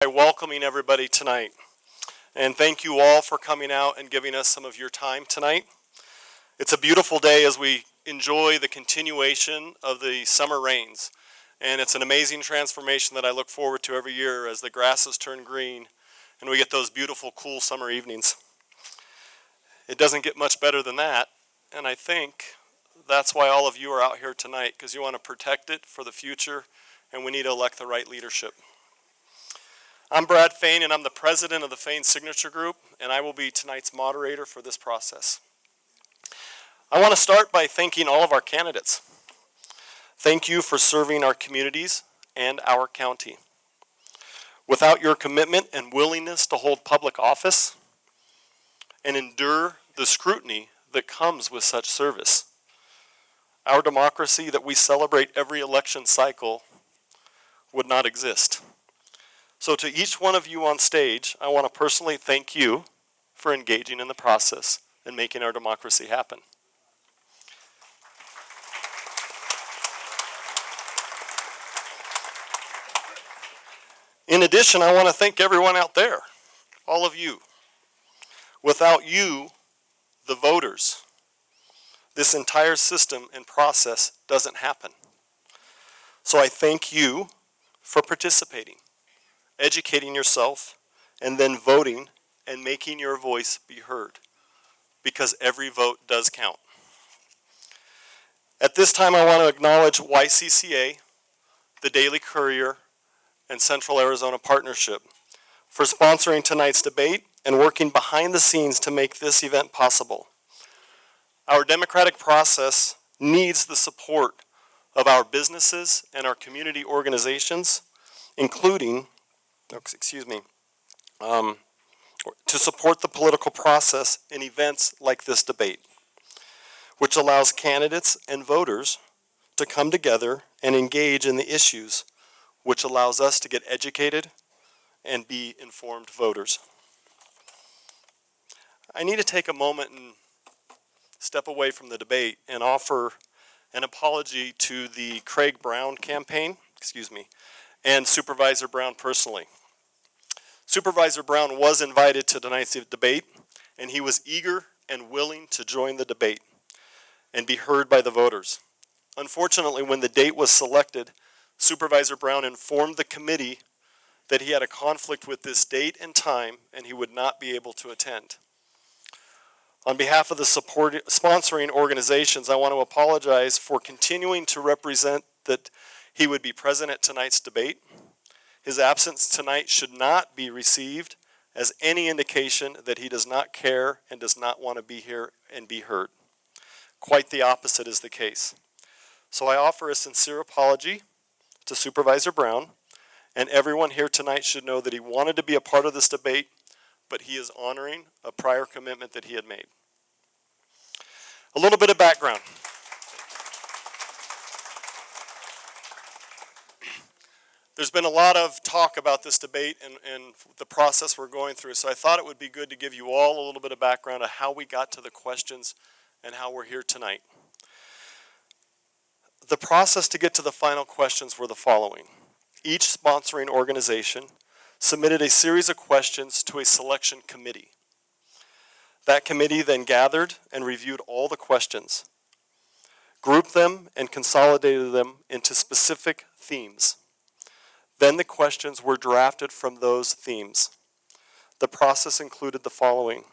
By welcoming everybody tonight. And thank you all for coming out and giving us some of your time tonight. It's a beautiful day as we enjoy the continuation of the summer rains. And it's an amazing transformation that I look forward to every year as the grasses turn green and we get those beautiful, cool summer evenings. It doesn't get much better than that, and I think that's why all of you are out here tonight, because you want to protect it for the future, and we need to elect the right leadership. I'm Brad Fain, and I'm the president of the Fain Signature Group, and I will be tonight's moderator for this process. I want to start by thanking all of our candidates. Thank you for serving our communities and our county. Without your commitment and willingness to hold public office and endure the scrutiny that comes with such service, our democracy that we celebrate every election cycle would not exist. So to each one of you on stage, I want to personally thank you for engaging in the process and making our democracy happen. In addition, I want to thank everyone out there, all of you. Without you, the voters, this entire system and process doesn't happen. So I thank you for participating, educating yourself, and then voting and making your voice be heard, because every vote does count. At this time, I want to acknowledge YCCA, the Daily Courier, and Central Arizona Partnership for sponsoring tonight's debate and working behind the scenes to make this event possible. Our democratic process needs the support of our businesses and our community organizations, including, to support the political process in events like this debate, which allows candidates and voters to come together and engage in the issues, which allows us to get educated and be informed voters. I need to take a moment and step away from the debate and offer an apology to the Craig Brown campaign, and Supervisor Brown personally. Supervisor Brown was invited to tonight's debate, and he was eager and willing to join the debate and be heard by the voters. Unfortunately, when the date was selected, Supervisor Brown informed the committee that he had a conflict with this date and time and he would not be able to attend. On behalf of the sponsoring organizations, I want to apologize for continuing to represent that he would be present at tonight's debate. His absence tonight should not be received as any indication that he does not care and does not want to be here and be heard. Quite the opposite is the case. So I offer a sincere apology to Supervisor Brown, and everyone here tonight should know that he wanted to be a part of this debate, but he is honoring a prior commitment that he had made. A little bit of background. There's been a lot of talk about this debate and the process we're going through, so I thought it would be good to give you all a little bit of background of how we got to the questions and how we're here tonight. The process to get to the final questions were the following. Each sponsoring organization submitted a series of questions to a selection committee. That committee then gathered and reviewed all the questions, grouped them and consolidated them into specific themes. Then the questions were drafted from those themes. The process included the following: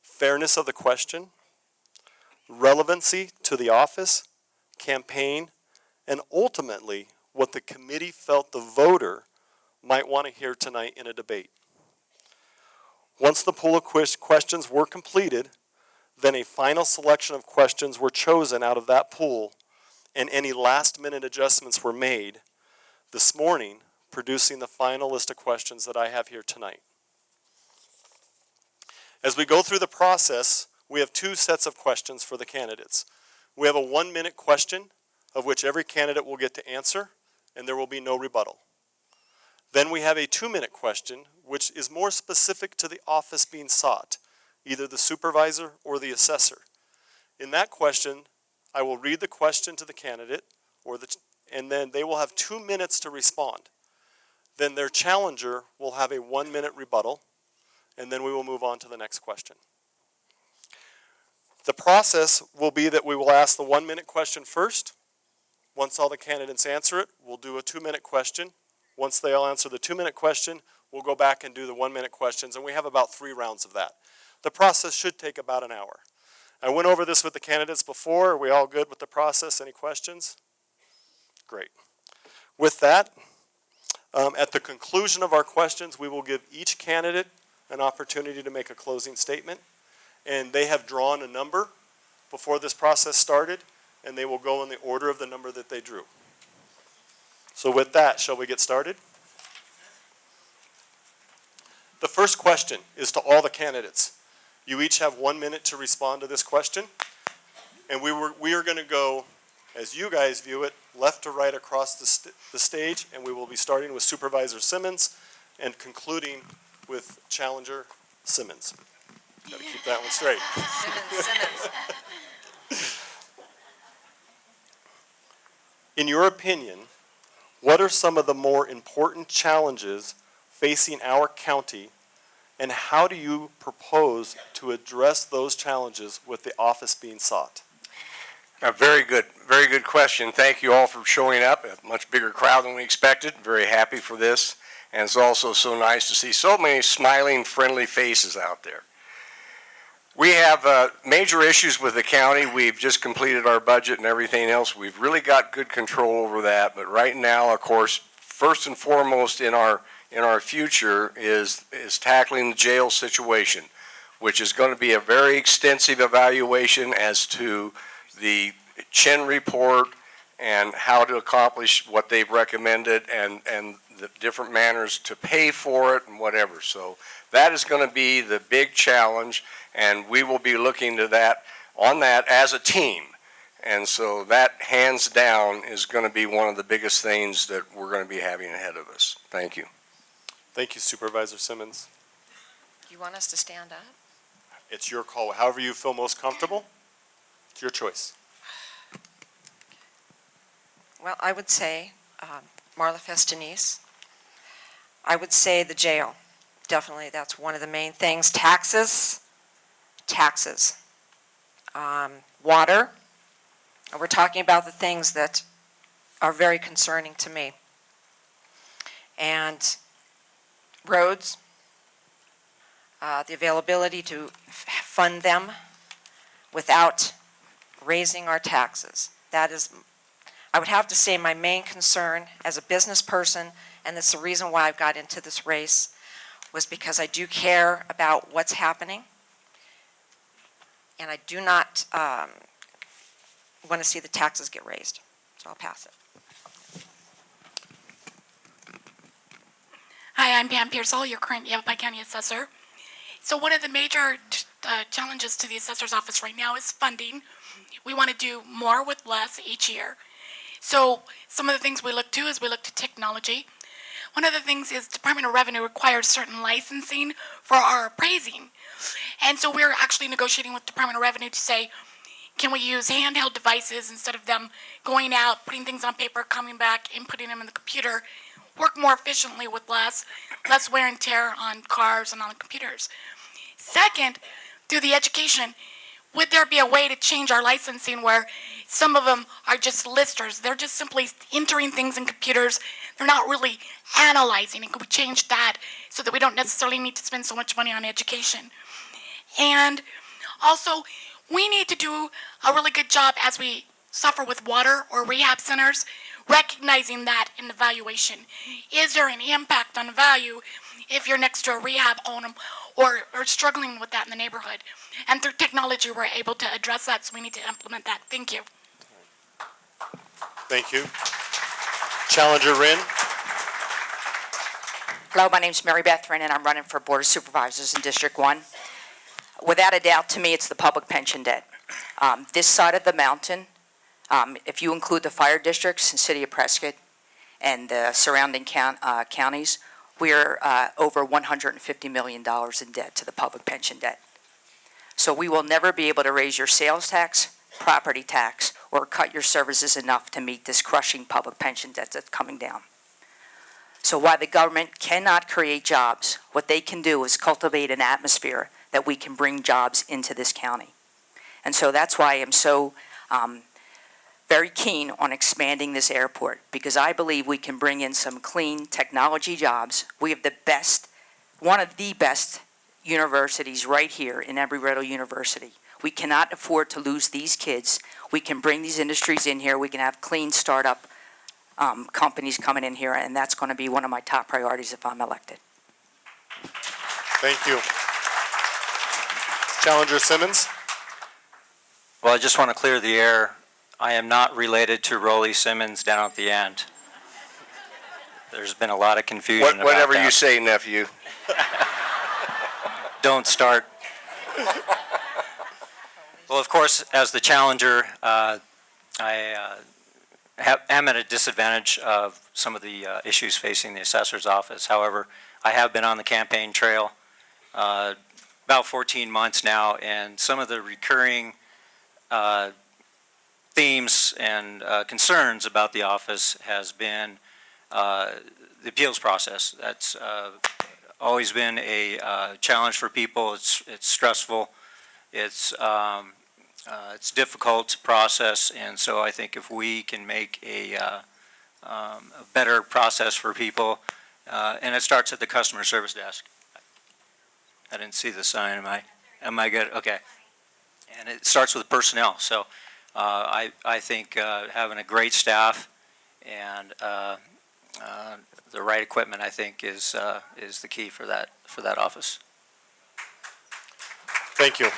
fairness of the question, relevancy to the office, campaign, and ultimately what the committee felt the voter might want to hear tonight in a debate. Once the pool of questions were completed, then a final selection of questions were chosen out of that pool, and any last-minute adjustments were made this morning, producing the final list of questions that I have here tonight. As we go through the process, we have two sets of questions for the candidates. We have a 1-minute question, of which every candidate will get to answer, and there will be no rebuttal. Then we have a 2-minute question, which is more specific to the office being sought, either the supervisor or the assessor. In that question, I will read the question to the candidate, and then they will have 2 minutes to respond. Then their challenger will have a 1-minute rebuttal, and then we will move on to the next question. The process will be that we will ask the 1-minute question first. Once all the candidates answer it, we'll do a 2-minute question. Once they all answer the 2-minute question, we'll go back and do the 1-minute questions, and we have about 3 rounds of that. The process should take about an hour. I went over this with the candidates before. Are we all good with the process? Any questions? Great. With that, at the conclusion of our questions, we will give each candidate an opportunity to make a closing statement. And they have drawn a number before this process started, and they will go in the order of the number that they drew. So with that, shall we get started? The first question is to all the candidates. You each have 1 minute to respond to this question. And we are going to go, as you guys view it, left to right across the stage, and we will be starting with Supervisor Simmons and concluding with Challenger Simmons. Got to keep that one straight. Simmons. In your opinion, what are some of the more important challenges facing our county, and how do you propose to address those challenges with the office being sought? A very good question. Thank you all for showing up. A much bigger crowd than we expected. Very happy for this. And it's also so nice to see so many smiling, friendly faces out there. We have major issues with the county. We've just completed our budget and everything else. We've really got good control over that. But right now, of course, first and foremost in our future is tackling the jail situation, which is going to be a very extensive evaluation as to the Chin report and how to accomplish what they've recommended and the different manners to pay for it and whatever. So that is going to be the big challenge, and we will be looking to that on that as a team. And so that, hands down, is going to be one of the biggest things that we're going to be having ahead of us. Thank you. Thank you, Supervisor Simmons. You want us to stand up? It's your call. However you feel most comfortable, it's your choice. Well, I would say Marla Festinice. I would say the jail. Definitely, that's one of the main things. Taxes. Water. And we're talking about the things that are very concerning to me. And roads, the availability to fund them without raising our taxes. That is, I would have to say, my main concern as a business person, and that's the reason why I've got into this race, was because I do care about what's happening, and I do not want to see the taxes get raised. So I'll pass it. Hi, I'm Pam Pearsall, your current Yavapai County Assessor. So one of the major challenges to the Assessor's Office right now is funding. We want to do more with less each year. So some of the things we look to is we look to technology. One of the things is Department of Revenue requires certain licensing for our appraising. And so we're actually negotiating with Department of Revenue to say, can we use handheld devices instead of them going out, putting things on paper, coming back, inputting them in the computer, work more efficiently with less wear and tear on cars and on the computers. Second, through the education, would there be a way to change our licensing where some of them are just listers? They're just simply entering things in computers. They're not really analyzing. And could we change that so that we don't necessarily need to spend so much money on education? And also, we need to do a really good job as we suffer with water or rehab centers, recognizing that in evaluation. Is there an impact on value if you're next to a rehab home or struggling with that in the neighborhood? And through technology, we're able to address that, so we need to implement that. Thank you. Thank you. Challenger Rinn. Hello, my name's Mary Beth Rinn, and I'm running for Board of Supervisors in District 1. Without a doubt, to me, it's the public pension debt. This side of the mountain, if you include the fire districts in the city of Prescott and the surrounding counties, we're over $150 million in debt to the public pension debt. So we will never be able to raise your sales tax, property tax, or cut your services enough to meet this crushing public pension debt that's coming down. So while the government cannot create jobs, what they can do is cultivate an atmosphere that we can bring jobs into this county. And so that's why I'm so very keen on expanding this airport, because I believe we can bring in some clean technology jobs. We have the best, one of the best universities right here in Embry-Riddle University. We cannot afford to lose these kids. We can bring these industries in here. We can have clean startup companies coming in here, and that's going to be one of my top priorities if I'm elected. Thank you. Challenger Simmons? Well, I just want to clear the air. I am not related to Rollie Simmons down at the end. There's been a lot of confusion about Whatever that. you say, nephew. Don't start. Well, of course, as the challenger, I am at a disadvantage of some of the issues facing the assessor's office. However, I have been on the campaign trail about 14 months now, and some of the recurring themes and concerns about the office has been the appeals process. That's always been a challenge for people. It's stressful. It's difficult to process, and so I think if we can make a better process for people, and it starts at the customer service desk. I didn't see the sign. Am I good? Okay. And it starts with personnel. So I think having a great staff and the right equipment, I think, is the key for that office. Thank you.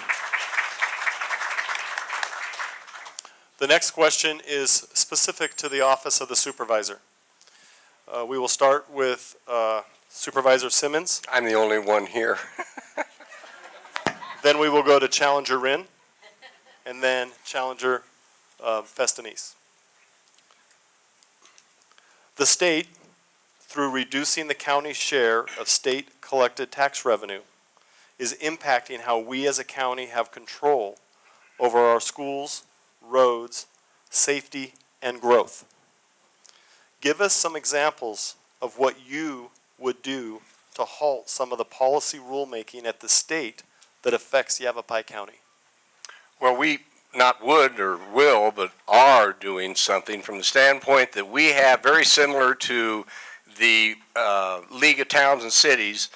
The next question is specific to the office of the supervisor. We will start with Supervisor Simmons. I'm the only one here. Then we will go to Challenger Wren, and then Challenger Festinice. The state, through reducing the county's share of state collected tax revenue, is impacting how we as a county have control over our schools, roads, safety, and growth. Give us some examples of what you would do to halt some of the policy rulemaking at the state that affects Yavapai County. Well, we not would or will, but are doing something from the standpoint that we have, very similar to the League of Towns and Cities.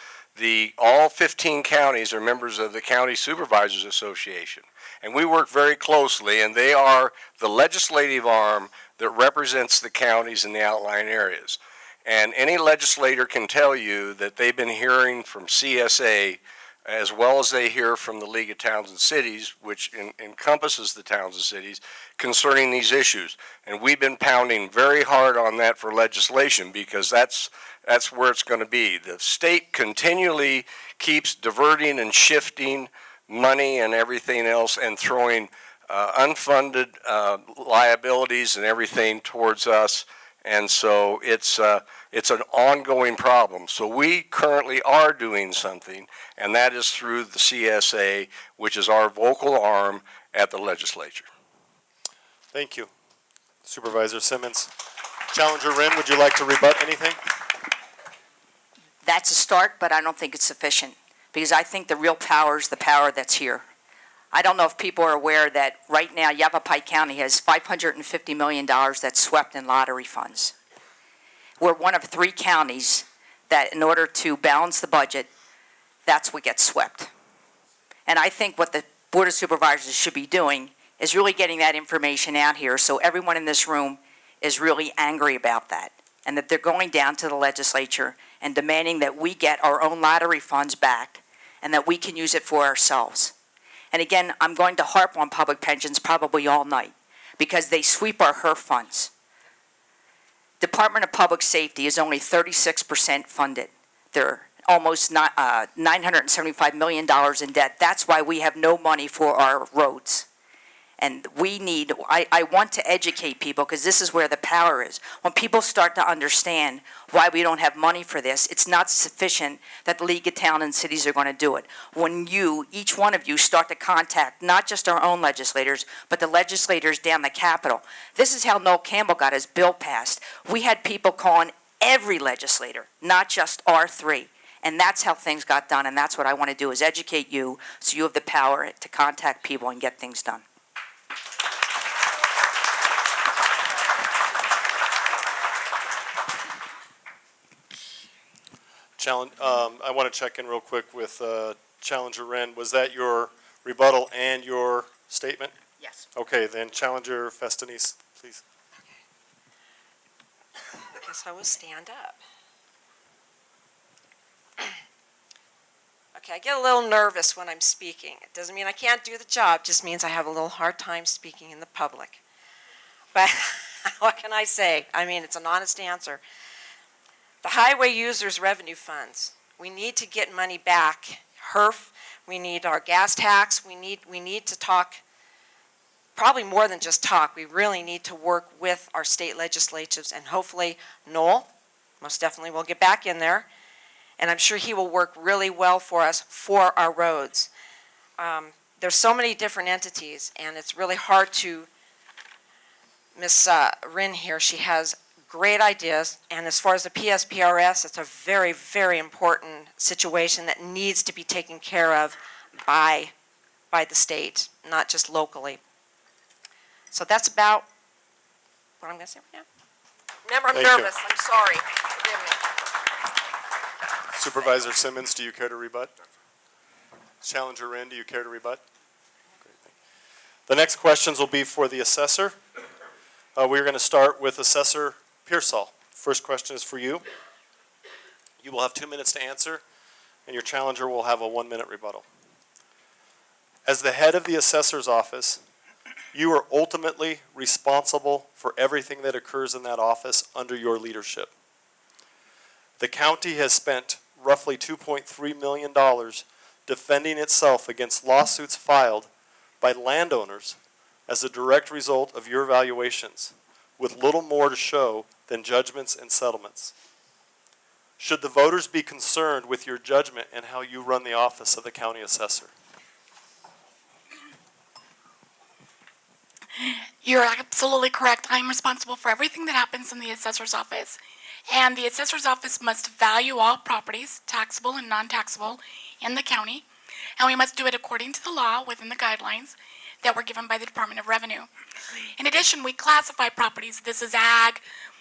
All 15 counties are members of the County Supervisors Association. And we work very closely, and they are the legislative arm that represents the counties in the outlying areas. And any legislator can tell you that they've been hearing from CSA as well as they hear from the League of Towns and Cities, which encompasses the towns and cities, concerning these issues. And we've been pounding very hard on that for legislation, because that's where it's going to be. The state continually keeps diverting and shifting money and everything else and throwing unfunded liabilities and everything towards us. And so it's an ongoing problem. So we currently are doing something, and that is through the CSA, which is our vocal arm at the legislature. Thank you, Supervisor Simmons. Challenger Wren, would you like to rebut anything? That's a start, but I don't think it's sufficient, because I think the real power is the power that's here. I don't know if people are aware that right now Yavapai County has $550 million that's swept in lottery funds. We're one of 3 counties that, in order to balance the budget, that's what gets swept. And I think what the Board of Supervisors should be doing is really getting that information out here, so everyone in this room is really angry about that, and that they're going down to the legislature and demanding that we get our own lottery funds back and that we can use it for ourselves. And again, I'm going to harp on public pensions probably all night, because they sweep our HERF funds. Department of Public Safety is only 36% funded. They're almost $975 million in debt. That's why we have no money for our roads. And I want to educate people, because this is where the power is. When people start to understand why we don't have money for this, it's not sufficient that the League of Towns and Cities are going to do it. When each one of you, start to contact not just our own legislators, but the legislators down the Capitol. This is how Noel Campbell got his bill passed. We had people calling every legislator, not just our three. And that's how things got done, and that's what I want to do, is educate you so you have the power to contact people and get things done. I want to check in real quick with Challenger Wren. Was that your rebuttal and your statement? Yes. Okay, then Challenger Festini's, please. I guess I will stand up. Okay, I get a little nervous when I'm speaking. It doesn't mean I can't do the job, it just means I have a little hard time speaking in the public. But what can I say? I mean, it's an honest answer. The highway users' revenue funds, we need to get money back. HERF, we need our gas tax, we need to talk, probably more than just talk, we really need to work with our state legislatures, and hopefully Noel most definitely will get back in there, and I'm sure he will work really well for us for our roads. There's so many different entities, and it's really hard to, Miss Rin here, she has great ideas, and as far as the PSPRS, it's a very, very important situation that needs to be taken care of by the state, not just locally. So that's about what I'm going to say right now. Remember, I'm Thank you. nervous. I'm sorry. Forgive me. Supervisor Simmons, do you care to rebut? Challenger Wren, do you care to rebut? Great, thank you. The next questions will be for the assessor. We're going to start with Assessor Pearsall. First question is for you. You will have 2 minutes to answer, and your challenger will have a 1-minute rebuttal. As the head of the assessor's office, you are ultimately responsible for everything that occurs in that office under your leadership. The county has spent roughly $2.3 million defending itself against lawsuits filed by landowners as a direct result of your evaluations, with little more to show than judgments and settlements. Should the voters be concerned with your judgment and how you run the office of the county assessor? You're absolutely correct. I'm responsible for everything that happens in the assessor's office. And the assessor's office must value all properties, taxable and non-taxable, in the county. And we must do it according to the law within the guidelines that were given by the Department of Revenue. In addition, we classify properties. This is ag,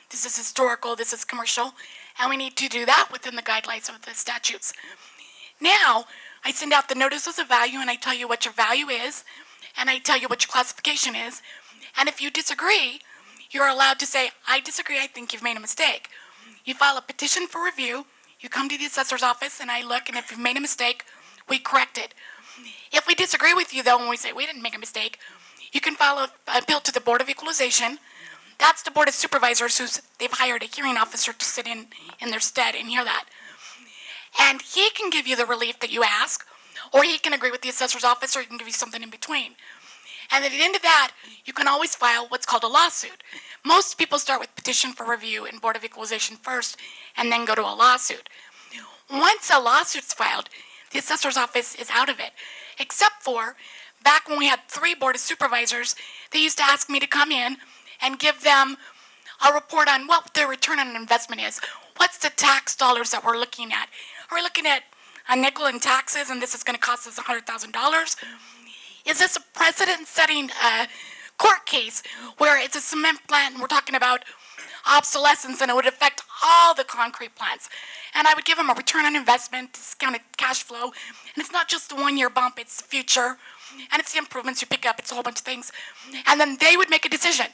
this is historical, this is commercial, and we need to do that within the guidelines of the statutes. Now, I send out the notices of value and I tell you what your value is, and I tell you what your classification is, and if you disagree, you're allowed to say, I disagree, I think you've made a mistake. You file a petition for review, you come to the assessor's office, and I look, and if you've made a mistake, we correct it. If we disagree with you, though, and we say we didn't make a mistake, you can file an appeal to the Board of Equalization. That's the Board of Supervisors they've hired a hearing officer to sit in their stead and hear that. And he can give you the relief that you ask, or he can agree with the assessor's office, or he can give you something in between. And at the end of that, you can always file what's called a lawsuit. Most people start with petition for review and Board of Equalization first, and then go to a lawsuit. Once a lawsuit's filed, the assessor's office is out of it, except for back when we had 3 Board of Supervisors, they used to ask me to come in and give them a report on what their return on investment is. What's the tax dollars that we're looking at? Are we looking at a nickel in taxes and this is going to cost us $100,000? Is this a precedent-setting court case where it's a cement plant and we're talking about obsolescence and it would affect all the concrete plants? And I would give them a return on investment, discounted cash flow, and it's not just the 1-year bump, it's the future, and it's the improvements you pick up, it's a whole bunch of things. And then they would make a decision.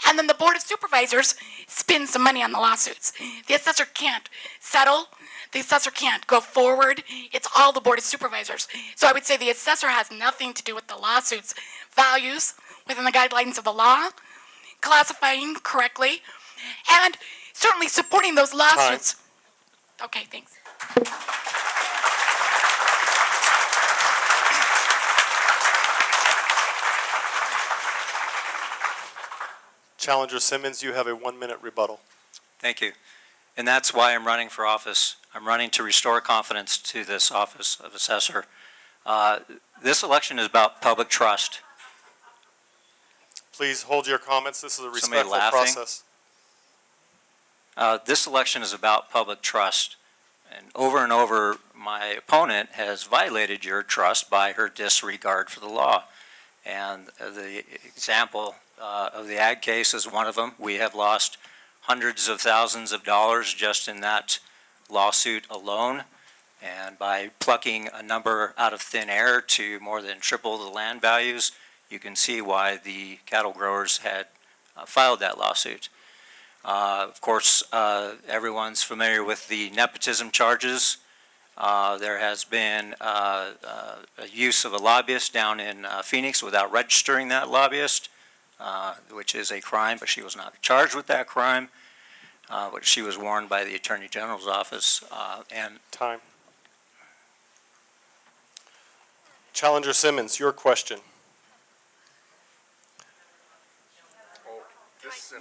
And then the Board of Supervisors spends some money on the lawsuits. The assessor can't settle, the assessor can't go forward, it's all the Board of Supervisors. So I would say the assessor has nothing to do with the lawsuits. Values within the guidelines of the law, classifying correctly, and certainly supporting those lawsuits. Time. Okay, thanks. Challenger Simmons, you have a 1-minute rebuttal. Thank you. And that's why I'm running for office. I'm running to restore confidence to this office of assessor. This election is about public trust. Please hold your comments. This is a Somebody respectful laughing? process. This election is about public trust. And over, my opponent has violated your trust by her disregard for the law. And the example of the ag case is one of them. We have lost hundreds of thousands of dollars just in that lawsuit alone. And by plucking a number out of thin air to more than triple the land values, you can see why the cattle growers had filed that lawsuit. Of course, everyone's familiar with the nepotism charges. There has been a use of a lobbyist down in Phoenix without registering that lobbyist, which is a crime, but she was not charged with that crime. But she was warned by the Attorney General's office. Time. Challenger Simmons, your question.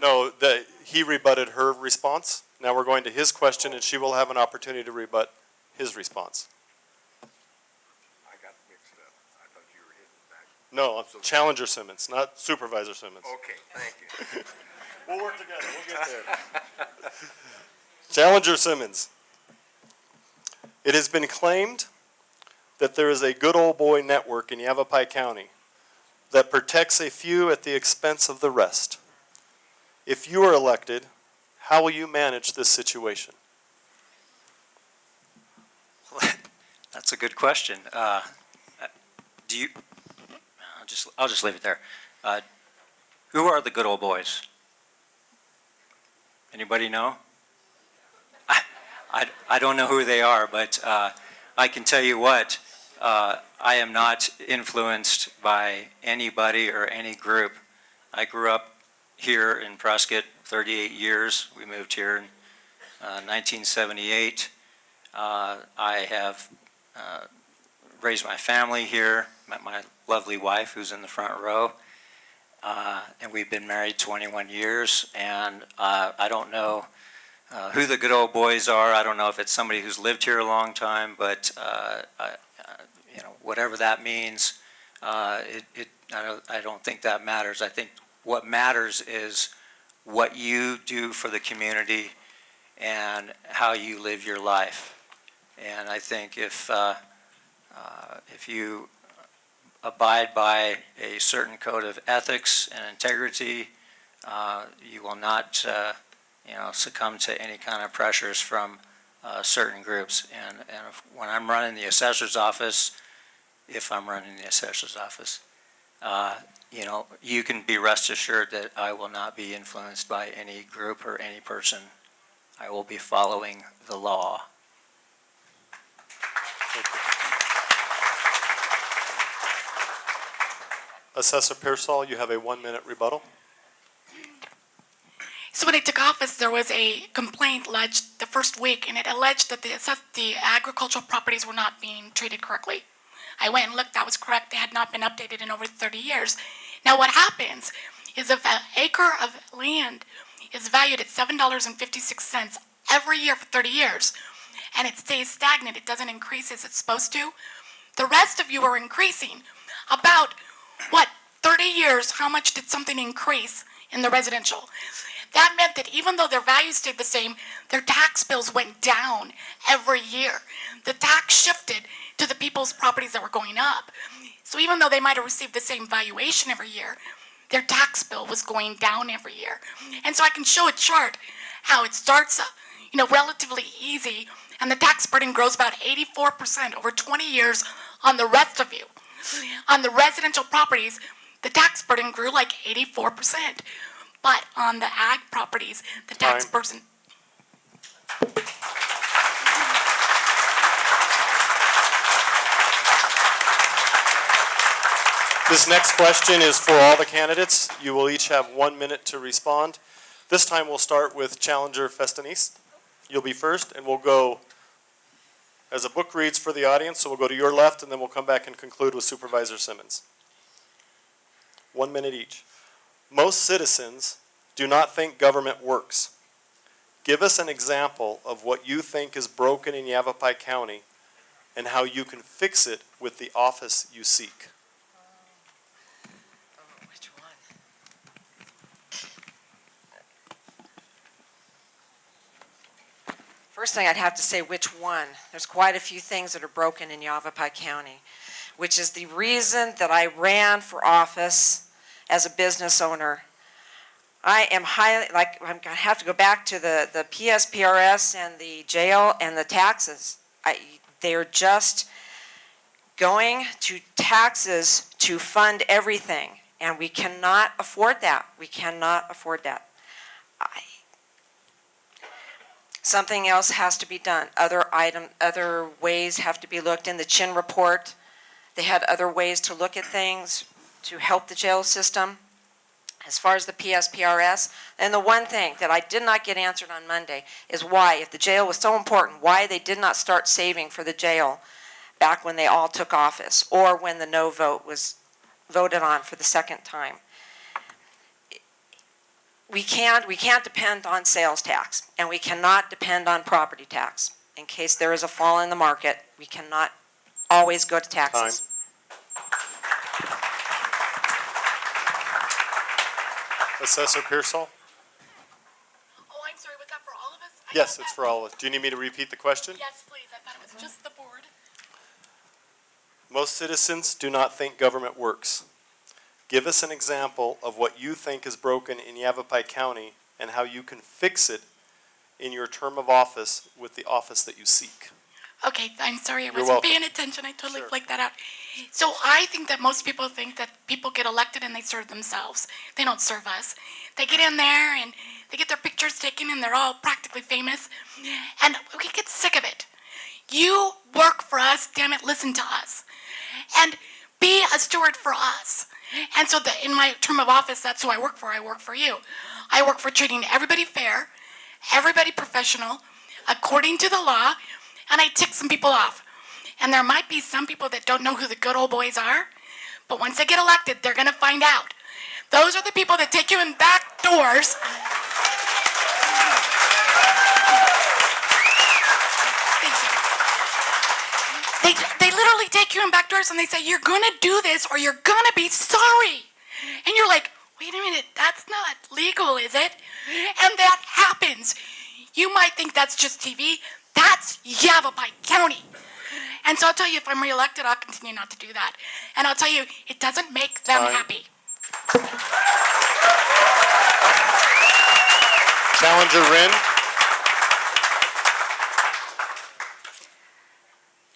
No, he rebutted her response. Now we're going to his question, and she will have an opportunity to rebut his response. I got mixed up. I thought you were hitting back. No, Challenger Simmons, not Supervisor Simmons. Okay, thank you. We'll work together. We'll get there. Challenger Simmons. It has been claimed that there is a good old boy network in Yavapai County that protects a few at the expense of the rest. If you are elected, how will you manage this situation? That's a good question. Do you? I'll just leave it there. Who are the good old boys? Anybody know? I don't know who they are, but I can tell you what. I am not influenced by anybody or any group. I grew up here in Prescott 38 years. We moved here in 1978. I have raised my family here, met my lovely wife who's in the front row, and we've been married 21 years, and I don't know who the good old boys are. I don't know if it's somebody who's lived here a long time, but whatever that means, I don't think that matters. I think what matters is what you do for the community and how you live your life. And I think if you abide by a certain code of ethics and integrity, you will not succumb to any kind of pressures from certain groups. And when I'm running the assessor's office, if I'm running the assessor's office, you can be rest assured that I will not be influenced by any group or any person. I will be following the law. Thank you. Assessor Pearsall, you have a 1-minute rebuttal. So when I took office, there was a complaint lodged the first week, and it alleged that the agricultural properties were not being treated correctly. I went and looked, that was correct. They had not been updated in over 30 years. Now what happens is if an acre of land is valued at $7.56 every year for 30 years, and it stays stagnant, it doesn't increase as it's supposed to, the rest of you are increasing. About, 30 years, how much did something increase in the residential? That meant that even though their values stayed the same, their tax bills went down every year. The tax shifted to the people's properties that were going up. So even though they might have received the same valuation every year, their tax bill was going down every year. And so I can show a chart how it starts, relatively easy, and the tax burden grows about 84% over 20 years on the rest of you. On the residential properties, the tax burden grew like 84%. But on the ag properties, the tax burden. This next question is for all the candidates. You will each have 1 minute to respond. This time we'll start with Challenger Festanis. You'll be first, and we'll go as a book reads for the audience, so we'll go to your left, and then we'll come back and conclude with Supervisor Simmons. 1 minute each. Most citizens do not think government works. Give us an example of what you think is broken in Yavapai County and how you can fix it with the office you seek. Which one? First thing I'd have to say which one. There's quite a few things that are broken in Yavapai County, which is the reason that I ran for office as a business owner. I am highly, I'm going to have to go back to the PSPRS and the jail and the taxes. They're just going to taxes to fund everything, and we cannot afford that. We cannot afford that. Something else has to be done. Other ways have to be looked in. The Chin report, they had other ways to look at things to help the jail system. As far as the PSPRS, and the one thing that I did not get answered on Monday is why, if the jail was so important, why they did not start saving for the jail back when they all took office, or when the no vote was voted on for the second time. We can't depend on sales tax, and we cannot depend on property tax. In case there is a fall in the market, we cannot always go to taxes. Time. Assessor Pearsall? Oh, I'm sorry, was that for all of us? Yes, it's for all of us. Do you need me to repeat the question? Yes, please, I thought it was just the board. Most citizens do not think government works. Give us an example of what you think is broken in Yavapai County and how you can fix it in your term of office with the office that you seek. Okay, I'm sorry, I You're wasn't welcome. paying attention. I totally Sure. flaked that out. So I think that most people think that people get elected and they serve themselves. They don't serve us. They get in there and they get their pictures taken and they're all practically famous. And we get sick of it. You work for us, damn it, listen to us. And be a steward for us. And so in my term of office, that's who I work for. I work for you. I work for treating everybody fair, everybody professional, according to the law, and I tick some people off. And there might be some people that don't know who the good old boys are, but once they get elected, they're going to find out. Those are the people that take you in back doors. They literally take you in back doors and they say, you're going to do this or you're going to be sorry. And you're like, wait a minute, that's not legal, is it? And that happens. You might think that's just TV. That's Yavapai County. And so I'll tell you, if I'm reelected, I'll continue not to do that. And I'll tell you, it doesn't make them Time. happy. Challenger Wren?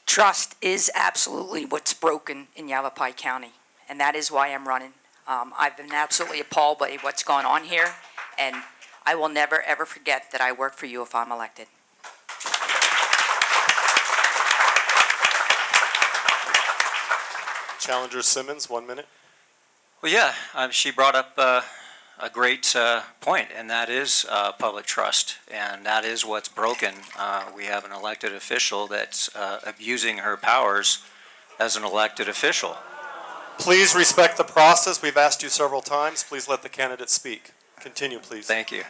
Trust is absolutely what's broken in Yavapai County, and that is why I'm running. I've been absolutely appalled by what's gone on here, and I will never, ever forget that I work for you if I'm elected. Challenger Simmons, 1 minute. Well, yeah, she brought up a great point, and that is public trust, and that is what's broken. We have an elected official that's abusing her powers as an elected official. Please respect the process. We've asked you several times. Please let the candidate speak. Continue, please. Thank you.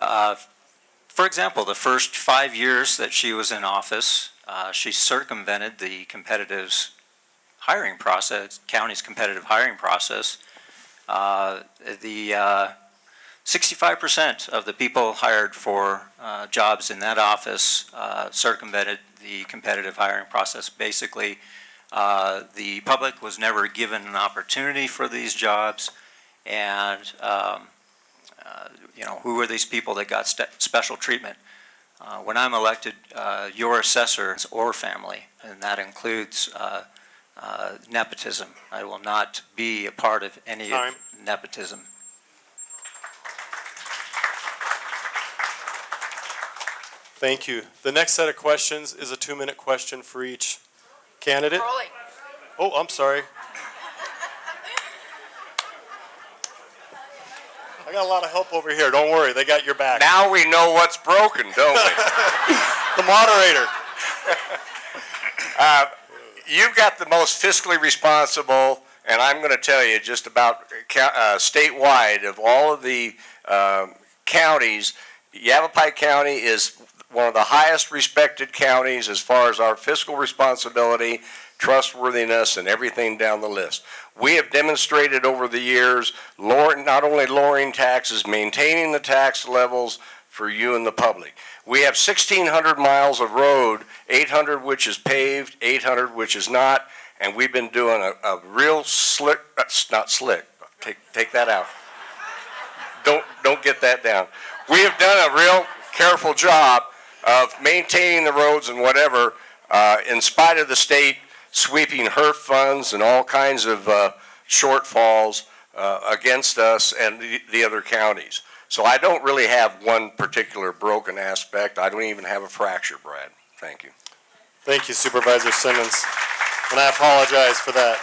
For example, the first 5 years that she was in office, she circumvented the competitive hiring process, county's competitive hiring process. The 65% of the people hired for jobs in that office circumvented the competitive hiring process. Basically, the public was never given an opportunity for these jobs, and who were these people that got special treatment? When I'm elected, your assessor or family, and that includes nepotism. I will not be a part of any Time. of nepotism. Thank you. The next set of questions is a 2-minute question for each candidate. Oh, I'm sorry. I got a lot of help over here. Don't worry, they got your back. Now we know what's broken, don't we? The moderator. You've got the most fiscally responsible, and I'm going to tell you just about statewide of all of the counties, Yavapai County is one of the highest respected counties as far as our fiscal responsibility, trustworthiness, and everything down the list. We have demonstrated over the years not only lowering taxes, maintaining the tax levels for you and the public. We have 1,600 miles of road, 800 which is paved, 800 which is not, and we've been doing a real slick, not slick, take that out. Don't get that down. We have done a real careful job of maintaining the roads and whatever, in spite of the state sweeping HERF funds and all kinds of shortfalls against us and the other counties. So I don't really have one particular broken aspect. I don't even have a fracture, Brad. Thank you. Thank you, Supervisor Simmons, and I apologize for that.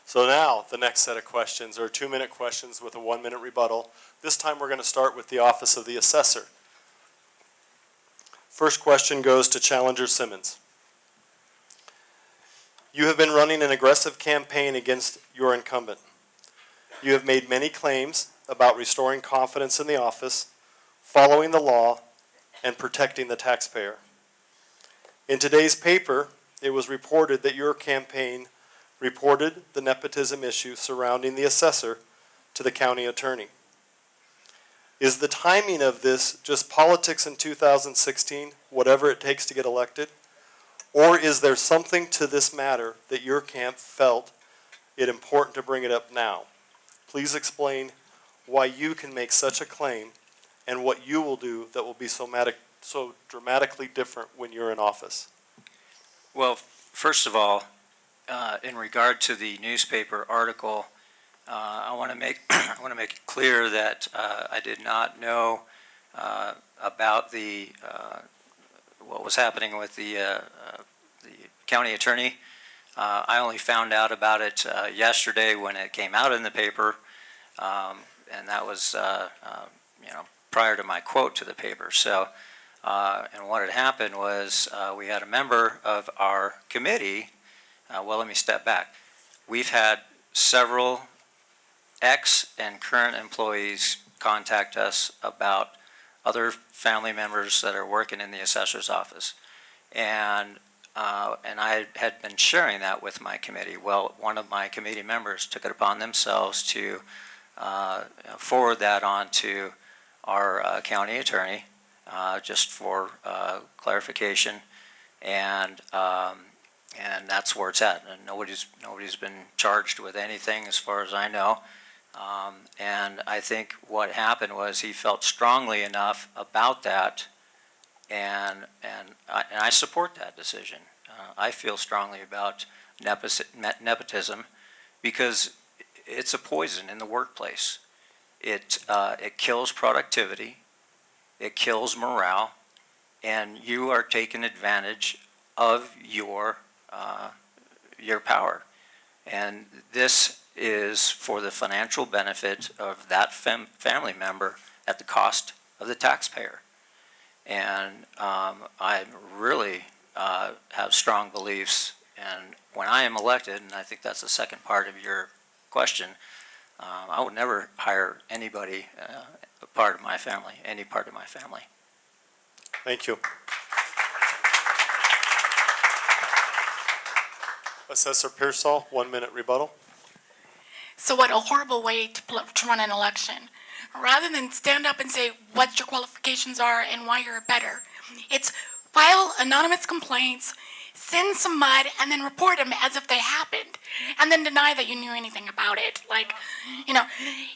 So now, the next set of questions are 2-minute questions with a 1-minute rebuttal. This time we're going to start with the Office of the Assessor. First question goes to Challenger Simmons. You have been running an aggressive campaign against your incumbent. You have made many claims about restoring confidence in the office, following the law, and protecting the taxpayer. In today's paper, it was reported that your campaign reported the nepotism issue surrounding the assessor to the county attorney. Is the timing of this just politics in 2016, whatever it takes to get elected? Or is there something to this matter that your camp felt it important to bring it up now? Please explain why you can make such a claim and what you will do that will be so dramatically different when you're in office. Well, first of all, in regard to the newspaper article, I want to make it clear that I did not know about what was happening with the county attorney. I only found out about it yesterday when it came out in the paper, and that was prior to my quote to the paper. So, and what had happened was we had a member of our committee. Well, let me step back. We've had several ex and current employees contact us about other family members that are working in the assessor's office, and I had been sharing that with my committee. Well, one of my committee members took it upon themselves to forward that on to our county attorney, just for clarification, and that's where it's at. And nobody's been charged with anything as far as I know. And I think what happened was he felt strongly enough about that, and I support that decision. I feel strongly about nepotism because it's a poison in the workplace. It kills productivity, it kills morale, and you are taking advantage of your power. And this is for the financial benefit of that family member at the cost of the taxpayer. And I really have strong beliefs, and when I am elected, and I think that's the second part of your question, I would never hire anybody, any part of my family. Thank you. Assessor Pearsall, 1-minute rebuttal. So what a horrible way to run an election. Rather than stand up and say what your qualifications are and why you're better, it's file anonymous complaints, send some mud, and then report them as if they happened, and then deny that you knew anything about it. Like,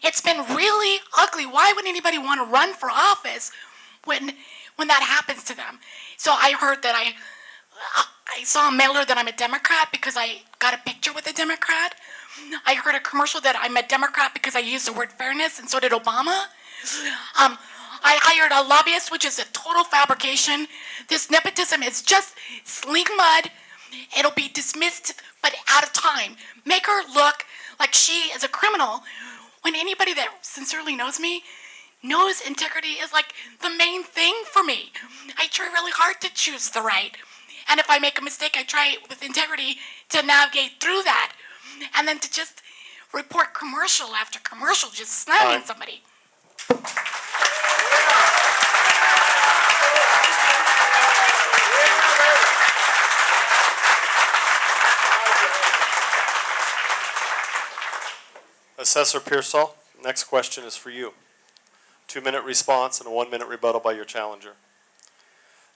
it's been really ugly. Why would anybody want to run for office when that happens to them? So I heard that I saw a mailer that I'm a Democrat because I got a picture with a Democrat. I heard a commercial that I'm a Democrat because I used the word fairness, and so did Obama. I hired a lobbyist, which is a total fabrication. This nepotism is just sling mud. It'll be dismissed, but out of time. Make her look like she is a criminal, when anybody that sincerely knows me knows integrity is like the main thing for me. I try really hard to choose the right. And if I make a mistake, I try with integrity to navigate through that. And then to just report commercial after commercial, just slamming somebody. Assessor Pearsall, next question is for you. 2-minute response, and a 1-minute rebuttal by your challenger.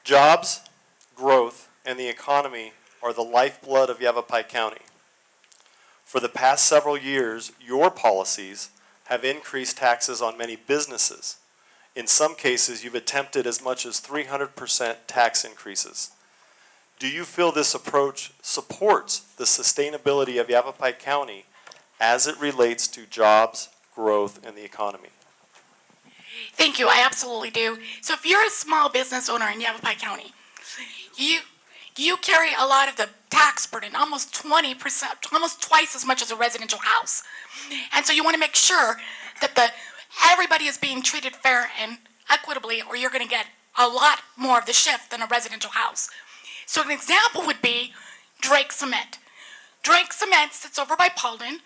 Jobs, growth, and the economy are the lifeblood of Yavapai County. For the past several years, your policies have increased taxes on many businesses. In some cases, you've attempted as much as 300% tax increases. Do you feel this approach supports the sustainability of Yavapai County as it relates to jobs, growth, and the economy? Thank you, I absolutely do. So if you're a small business owner in Yavapai County, you carry a lot of the tax burden, almost 20%, almost twice as much as a residential house. And so you want to make sure that everybody is being treated fair and equitably, or you're going to get a lot more of the shift than a residential house. So an example would be Drake Cement. Drake Cement sits over by Paulden,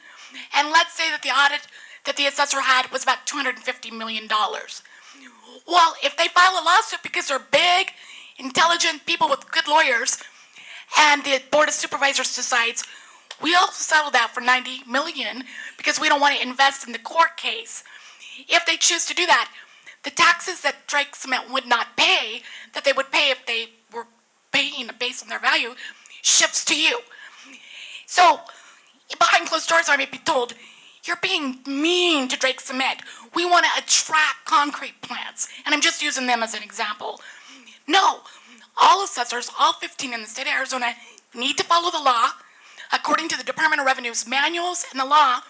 and let's say that the audit that the assessor had was about $250 million. Well, if they file a lawsuit because they're big, intelligent people with good lawyers, and the Board of Supervisors decides, we'll settle that for $90 million because we don't want to invest in the court case. If they choose to do that, the taxes that Drake Cement would not pay, that they would pay if they were paying based on their value, shifts to you. So, behind closed doors, I may be told, you're being mean to Drake Cement. We want to attract concrete plants. And I'm just using them as an example. No, all assessors, all 15 in the state of Arizona, need to follow the law according to the Department of Revenue's manuals and the law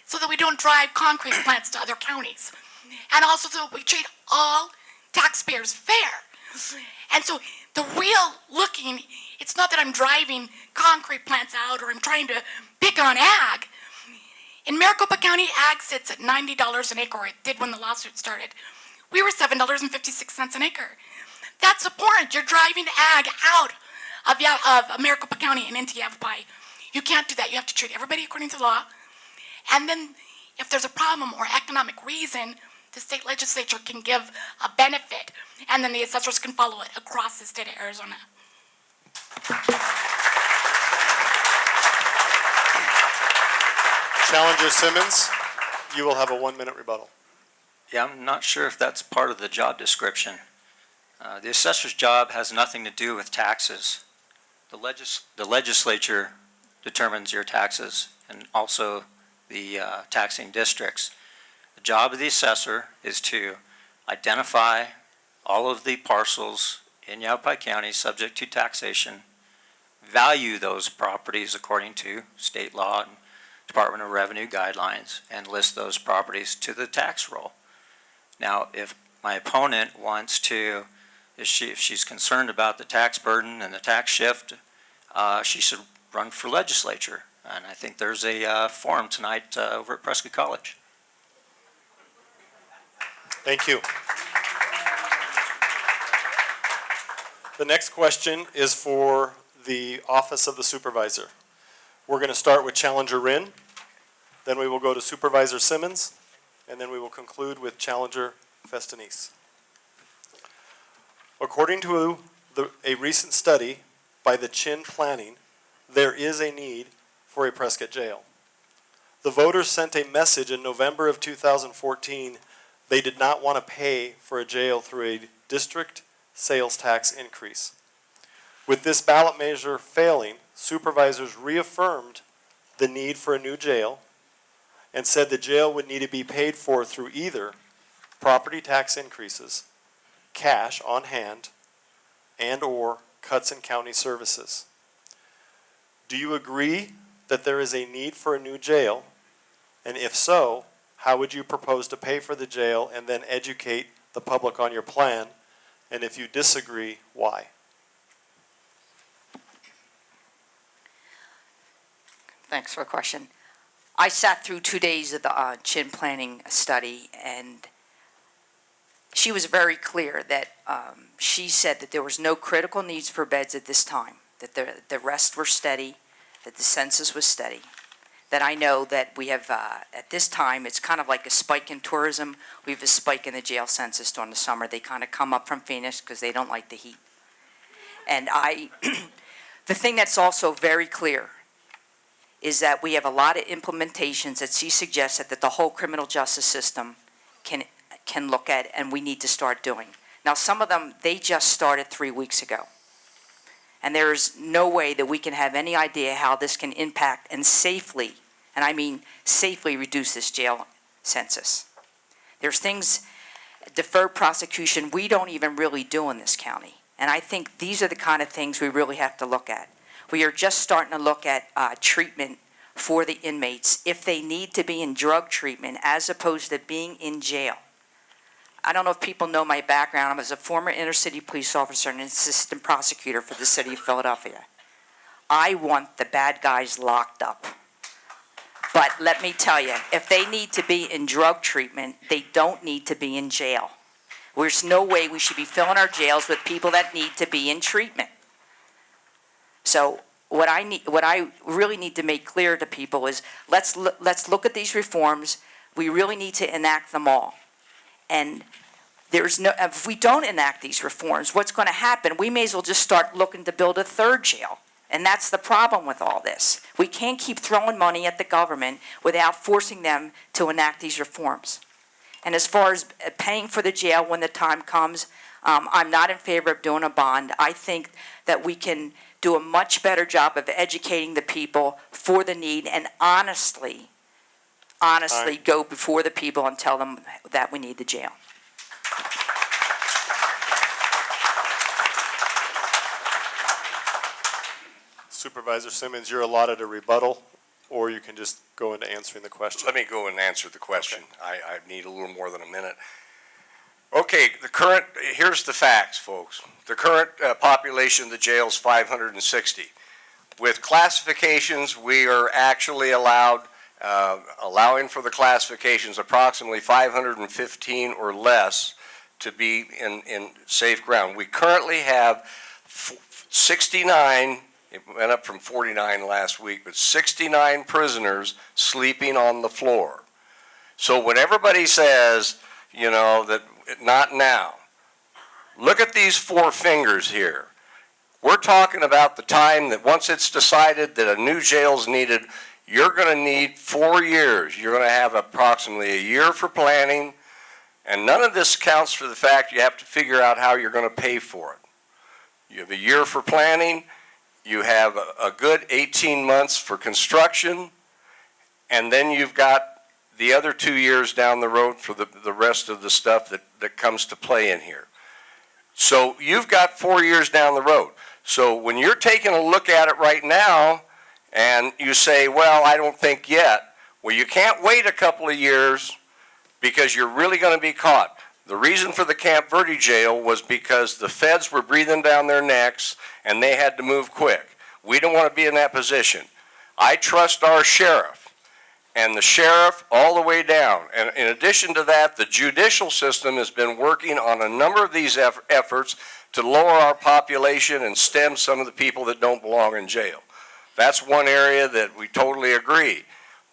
so that we don't drive concrete plants to other counties. And also so that we treat all taxpayers fair. And so the real looking, it's not that I'm driving concrete plants out or I'm trying to pick on ag. In Maricopa County, ag sits at $90 an acre, or it did when the lawsuit started. We were $7.56 an acre. That's abhorrent. You're driving ag out of Maricopa County and into Yavapai. You can't do that. You have to treat everybody according to law. And then if there's a problem or economic reason, the state legislature can give a benefit, and then the assessors can follow it across the state of Arizona. Challenger Simmons, you will have a 1-minute rebuttal. Yeah, I'm not sure if that's part of the job description. The assessor's job has nothing to do with taxes. The legislature determines your taxes and also the taxing districts. The job of the assessor is to identify all of the parcels in Yavapai County subject to taxation, value those properties according to state law and Department of Revenue guidelines, and list those properties to the tax roll. Now, if my opponent wants to, if she's concerned about the tax burden and the tax shift, she should run for legislature. And I think there's a forum tonight over at Prescott College. Thank you. The next question is for the Office of the Supervisor. We're going to start with Challenger Rinn, then we will go to Supervisor Simmons, and then we will conclude with Challenger Festanese. According to a recent study by the Chin Planning, there is a need for a Prescott jail. The voters sent a message in November of 2014 they did not want to pay for a jail through a district sales tax increase. With this ballot measure failing, supervisors reaffirmed the need for a new jail and said the jail would need to be paid for through either property tax increases, cash on hand, and or cuts in county services. Do you agree that there is a need for a new jail? And if so, how would you propose to pay for the jail and then educate the public on your plan? And if you disagree, why? Thanks for the question. I sat through 2 days of the Chin Planning study, and she was very clear that she said that there was no critical needs for beds at this time, that the rest were steady, that the census was steady. That I know that we have, at this time, it's kind of like a spike in tourism. We have a spike in the jail census during the summer. They kind of come up from Phoenix because they don't like the heat. And the thing that's also very clear is that we have a lot of implementations that she suggested that the whole criminal justice system can can look at and we need to start doing. Now, some of them, they just started 3 weeks ago. And there is no way that we can have any idea how this can impact and safely, and I mean safely, reduce this jail census. There's things, deferred prosecution, we don't even really do in this county. And I think these are the kind of things we really have to look at. We are just starting to look at treatment for the inmates if they need to be in drug treatment as opposed to being in jail. I don't know if people know my background. I was a former inner city police officer and an assistant prosecutor for the city of Philadelphia. I want the bad guys locked up. But let me tell you, if they need to be in drug treatment, they don't need to be in jail. There's no way we should be filling our jails with people that need to be in treatment. So what I really need to make clear to people is let's look at these reforms. We really need to enact them all. And if we don't enact these reforms, what's going to happen? We may as well just start looking to build a third jail. And that's the problem with all this. We can't keep throwing money at the government without forcing them to enact these reforms. And as far as paying for the jail when the time comes, I'm not in favor of doing a bond. I think that we can do a much better job of educating the people for the need and honestly go before the people and tell them that we need the jail. Supervisor Simmons, you're allotted a rebuttal, or you can just go into answering the question. Let me go and answer the question. Okay. I need a little more than a minute. Okay, here's the facts, folks. The current population of the jail is 560. With classifications, we are actually allowing for the classifications approximately 515 or less to be in safe ground. We currently have 69, it went up from 49 last week, but 69 prisoners sleeping on the floor. So when everybody says, you know, that not now, look at these four fingers here. We're talking about the time that once it's decided that a new jail's needed, you're going to need 4 years. You're going to have approximately a year for planning, and none of this counts for the fact you have to figure out how you're going to pay for it. You have a year for planning, you have a good 18 months for construction, and then you've got the other 2 years down the road for the rest of the stuff that comes to play in here. So you've got 4 years down the road. So when you're taking a look at it right now, and you say, well, I don't think yet. Well, you can't wait a couple of years because you're really going to be caught. The reason for the Camp Verde jail was because the feds were breathing down their necks and they had to move quick. We don't want to be in that position. I trust our sheriff and the sheriff all the way down. And in addition to that, the judicial system has been working on a number of these efforts to lower our population and stem some of the people that don't belong in jail. That's one area that we totally agree.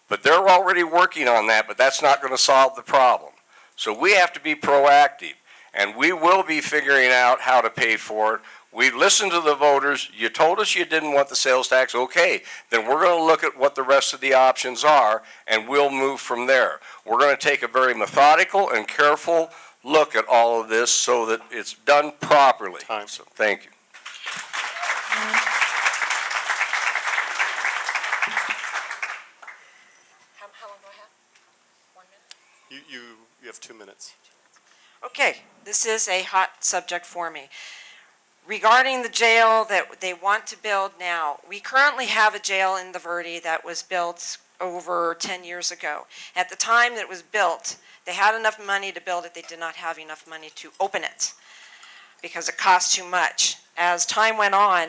But they're already working on that, but that's not going to solve the problem. So we have to be proactive, and we will be figuring out how to pay for it. We've listened to the voters. You told us you didn't want the sales tax. Okay, then we're going to look at what the rest of the options are, and we'll move from there. We're going to take a very methodical and careful look at all of this so that it's done properly. So, thank you. How long do I have? 1 minute? You have 2 minutes. Okay, this is a hot subject for me. Regarding the jail that they want to build now, we currently have a jail in the Verde that was built over 10 years ago. At the time that it was built, they had enough money to build it. They did not have enough money to open it because it cost too much. As time went on,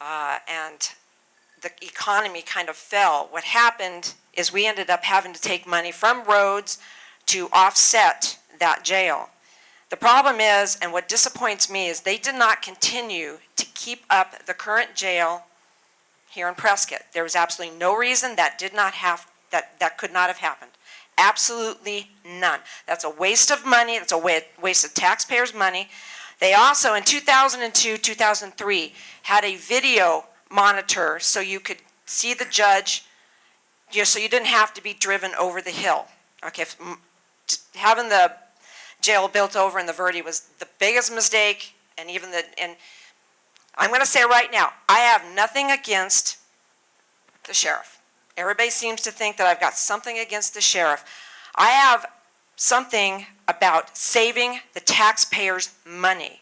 and the economy kind of fell, what happened is we ended up having to take money from roads to offset that jail. The problem is, and what disappoints me, is they did not continue to keep up the current jail here in Prescott. There was absolutely no reason that could not have happened. Absolutely none. That's a waste of money. That's a waste of taxpayers' money. They also, in 2002, 2003, had a video monitor so you could see the judge, so you didn't have to be driven over the hill. Okay, just having the jail built over in the Verde was the biggest mistake, and I'm going to say right now, I have nothing against the sheriff. Everybody seems to think that I've got something against the sheriff. I have something about saving the taxpayers' money.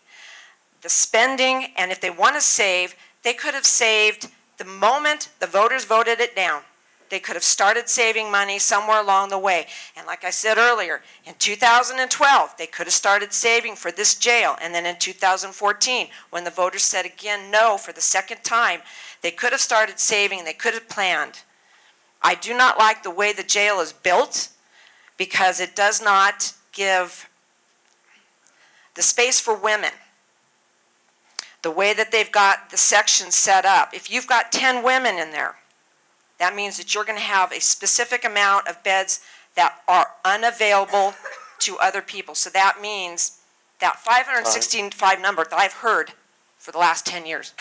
The spending, and if they want to save, they could have saved the moment the voters voted it down. They could have started saving money somewhere along the way. And like I said earlier, in 2012, they could have started saving for this jail. And then in 2014, when the voters said again no for the second time, they could have started saving, they could have planned. I do not like the way the jail is built because it does not give the space for women. The way that they've got the sections set up. If you've got 10 women in there, that means that you're going to have a specific amount of beds that are unavailable to other people. So that means that 565 number that I've heard for the last 10 years.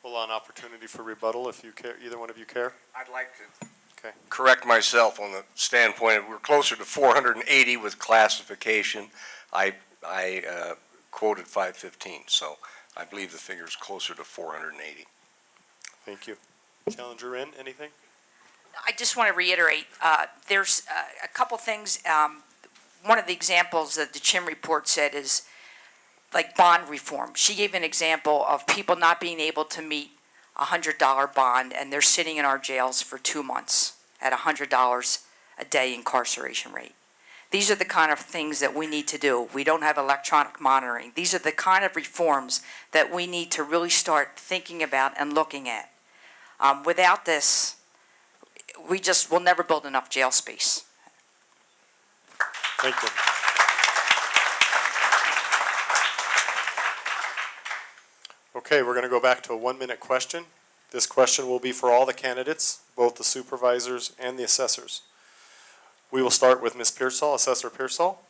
We'll allow an opportunity for rebuttal if you care, either one of you care. I'd like to Okay. correct myself on the standpoint of we're closer to 480 with classification. I quoted 515, so I believe the figure is closer to 480. Thank you. Challenger in, anything? I just want to reiterate, there's a couple things. One of the examples that the Chin report said is like bond reform. She gave an example of people not being able to meet a $100 bond, and they're sitting in our jails for 2 months at $100 a day incarceration rate. These are the kind of things that we need to do. We don't have electronic monitoring. These are the kind of reforms that we need to really start thinking about and looking at. Without this, we just will never build enough jail space. Thank you. Okay, we're going to go back to a 1-minute question. This question will be for all the candidates, both the supervisors and the assessors. We will start with Ms. Pearsall, Assessor Pearsall.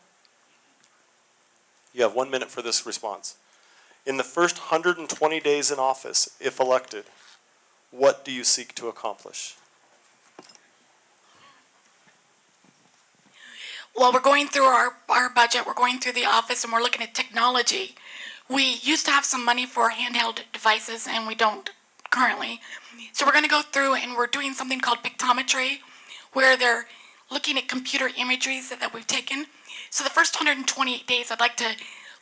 You have 1 minute for this response. In the first 120 days in office, if elected, what do you seek to accomplish? Well, we're going through our budget, we're going through the office, and we're looking at technology. We used to have some money for handheld devices, and we don't currently. So we're going to go through, and we're doing something called pictometry, where they're looking at computer imageries that we've taken. So the first 128 days, I'd like to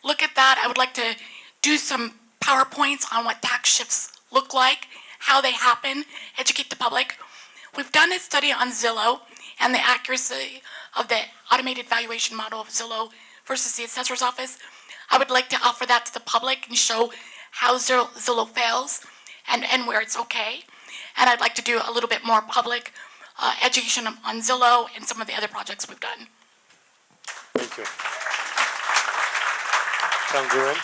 look at that. I would like to do some PowerPoints on what tax shifts look like, how they happen, educate the public. We've done a study on Zillow and the accuracy of the automated valuation model of Zillow versus the assessor's office. I would like to offer that to the public and show how Zillow fails and where it's okay. And I'd like to do a little bit more public education on Zillow and some of the other projects we've done. Thank you. Challenger in.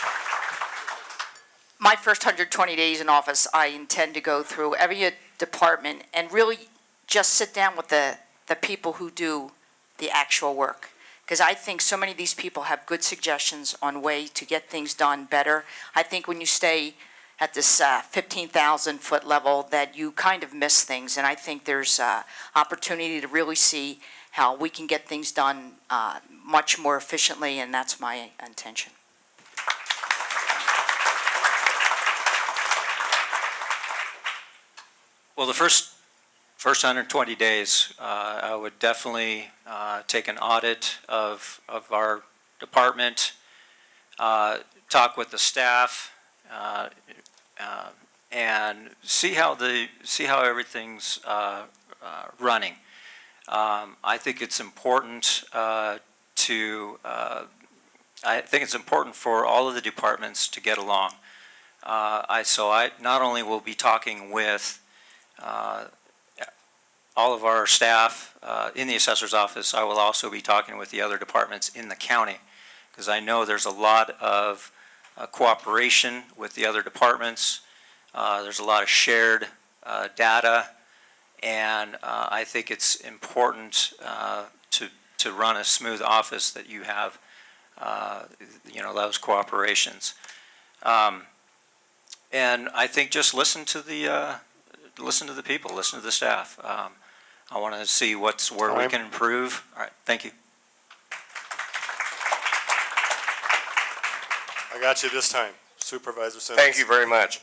My first 120 days in office, I intend to go through every department and really just sit down with the people who do the actual work. Because I think so many of these people have good suggestions on way to get things done better. I think when you stay at this 15,000 foot level that you kind of miss things, and I think there's opportunity to really see how we can get things done much more efficiently, and that's my intention. Well, the first 120 days, I would definitely take an audit of our department, talk with the staff, and see how everything's running. I think it's important for all of the departments to get along. So I not only will be talking with all of our staff in the assessor's office, I will also be talking with the other departments in the county, because I know there's a lot of cooperation with the other departments. There's a lot of shared data, and I think it's important to run a smooth office that you have those cooperations. And I think just listen to the people, listen to the staff. I want to see where we Time. can improve. All right, thank you. I got you this time, Supervisor Simmons. Thank you very much.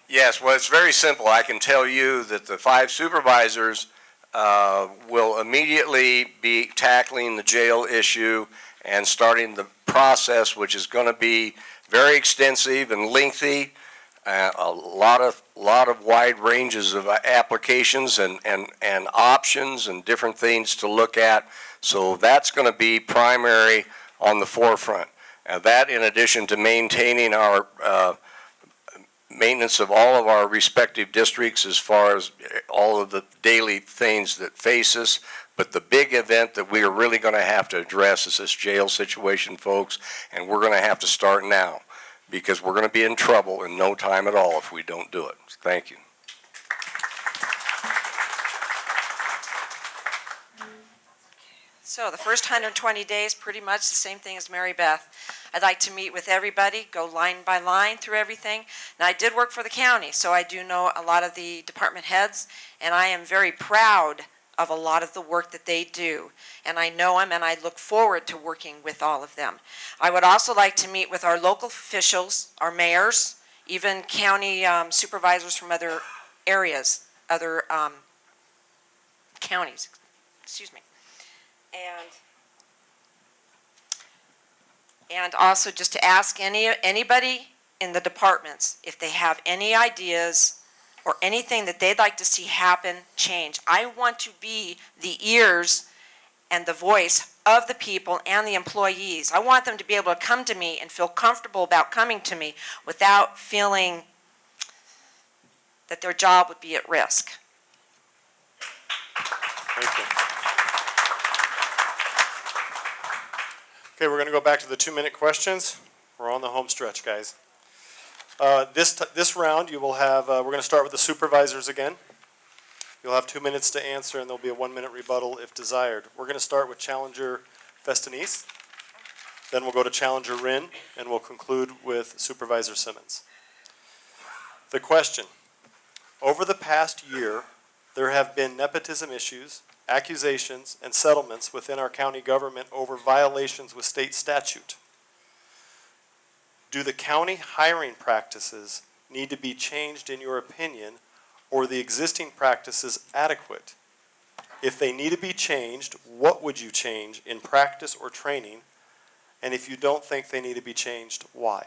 Yes, well, it's very simple. I can tell you that the 5 supervisors will immediately be tackling the jail issue and starting the process, which is going to be very extensive and lengthy. A lot of wide ranges of applications and options and different things to look at. So that's going to be primary on the forefront. That, in addition to maintaining our maintenance of all of our respective districts as far as all of the daily things that face us. But the big event that we are really going to have to address is this jail situation, folks, and we're going to have to start now, because we're going to be in trouble in no time at all if we don't do it. Thank you. So the first 120 days, pretty much the same thing as Mary Beth. I'd like to meet with everybody, go line by line through everything. Now, I did work for the county, so I do know a lot of the department heads, and I am very proud of a lot of the work that they do. And I know them, and I look forward to working with all of them. I would also like to meet with our local officials, our mayors, even county supervisors from other areas, other counties, excuse me. And also just to ask anybody in the departments if they have any ideas or anything that they'd like to see happen, change. I want to be the ears and the voice of the people and the employees. I want them to be able to come to me and feel comfortable about coming to me without feeling that their job would be at risk. Thank you. Okay, we're going to go back to the 2-minute questions. We're on the home stretch, guys. This round, you will have, we're going to start with the supervisors again. You'll have 2 minutes to answer, and there'll be a 1-minute rebuttal if desired. We're going to start with Challenger Festinice. Then we'll go to Challenger Rinn, and we'll conclude with Supervisor Simmons. The question: over the past year, there have been nepotism issues, accusations, and settlements within our county government over violations with state statute. Do the county hiring practices need to be changed in your opinion, or are the existing practices adequate? If they need to be changed, what would you change in practice or training? And if you don't think they need to be changed, why?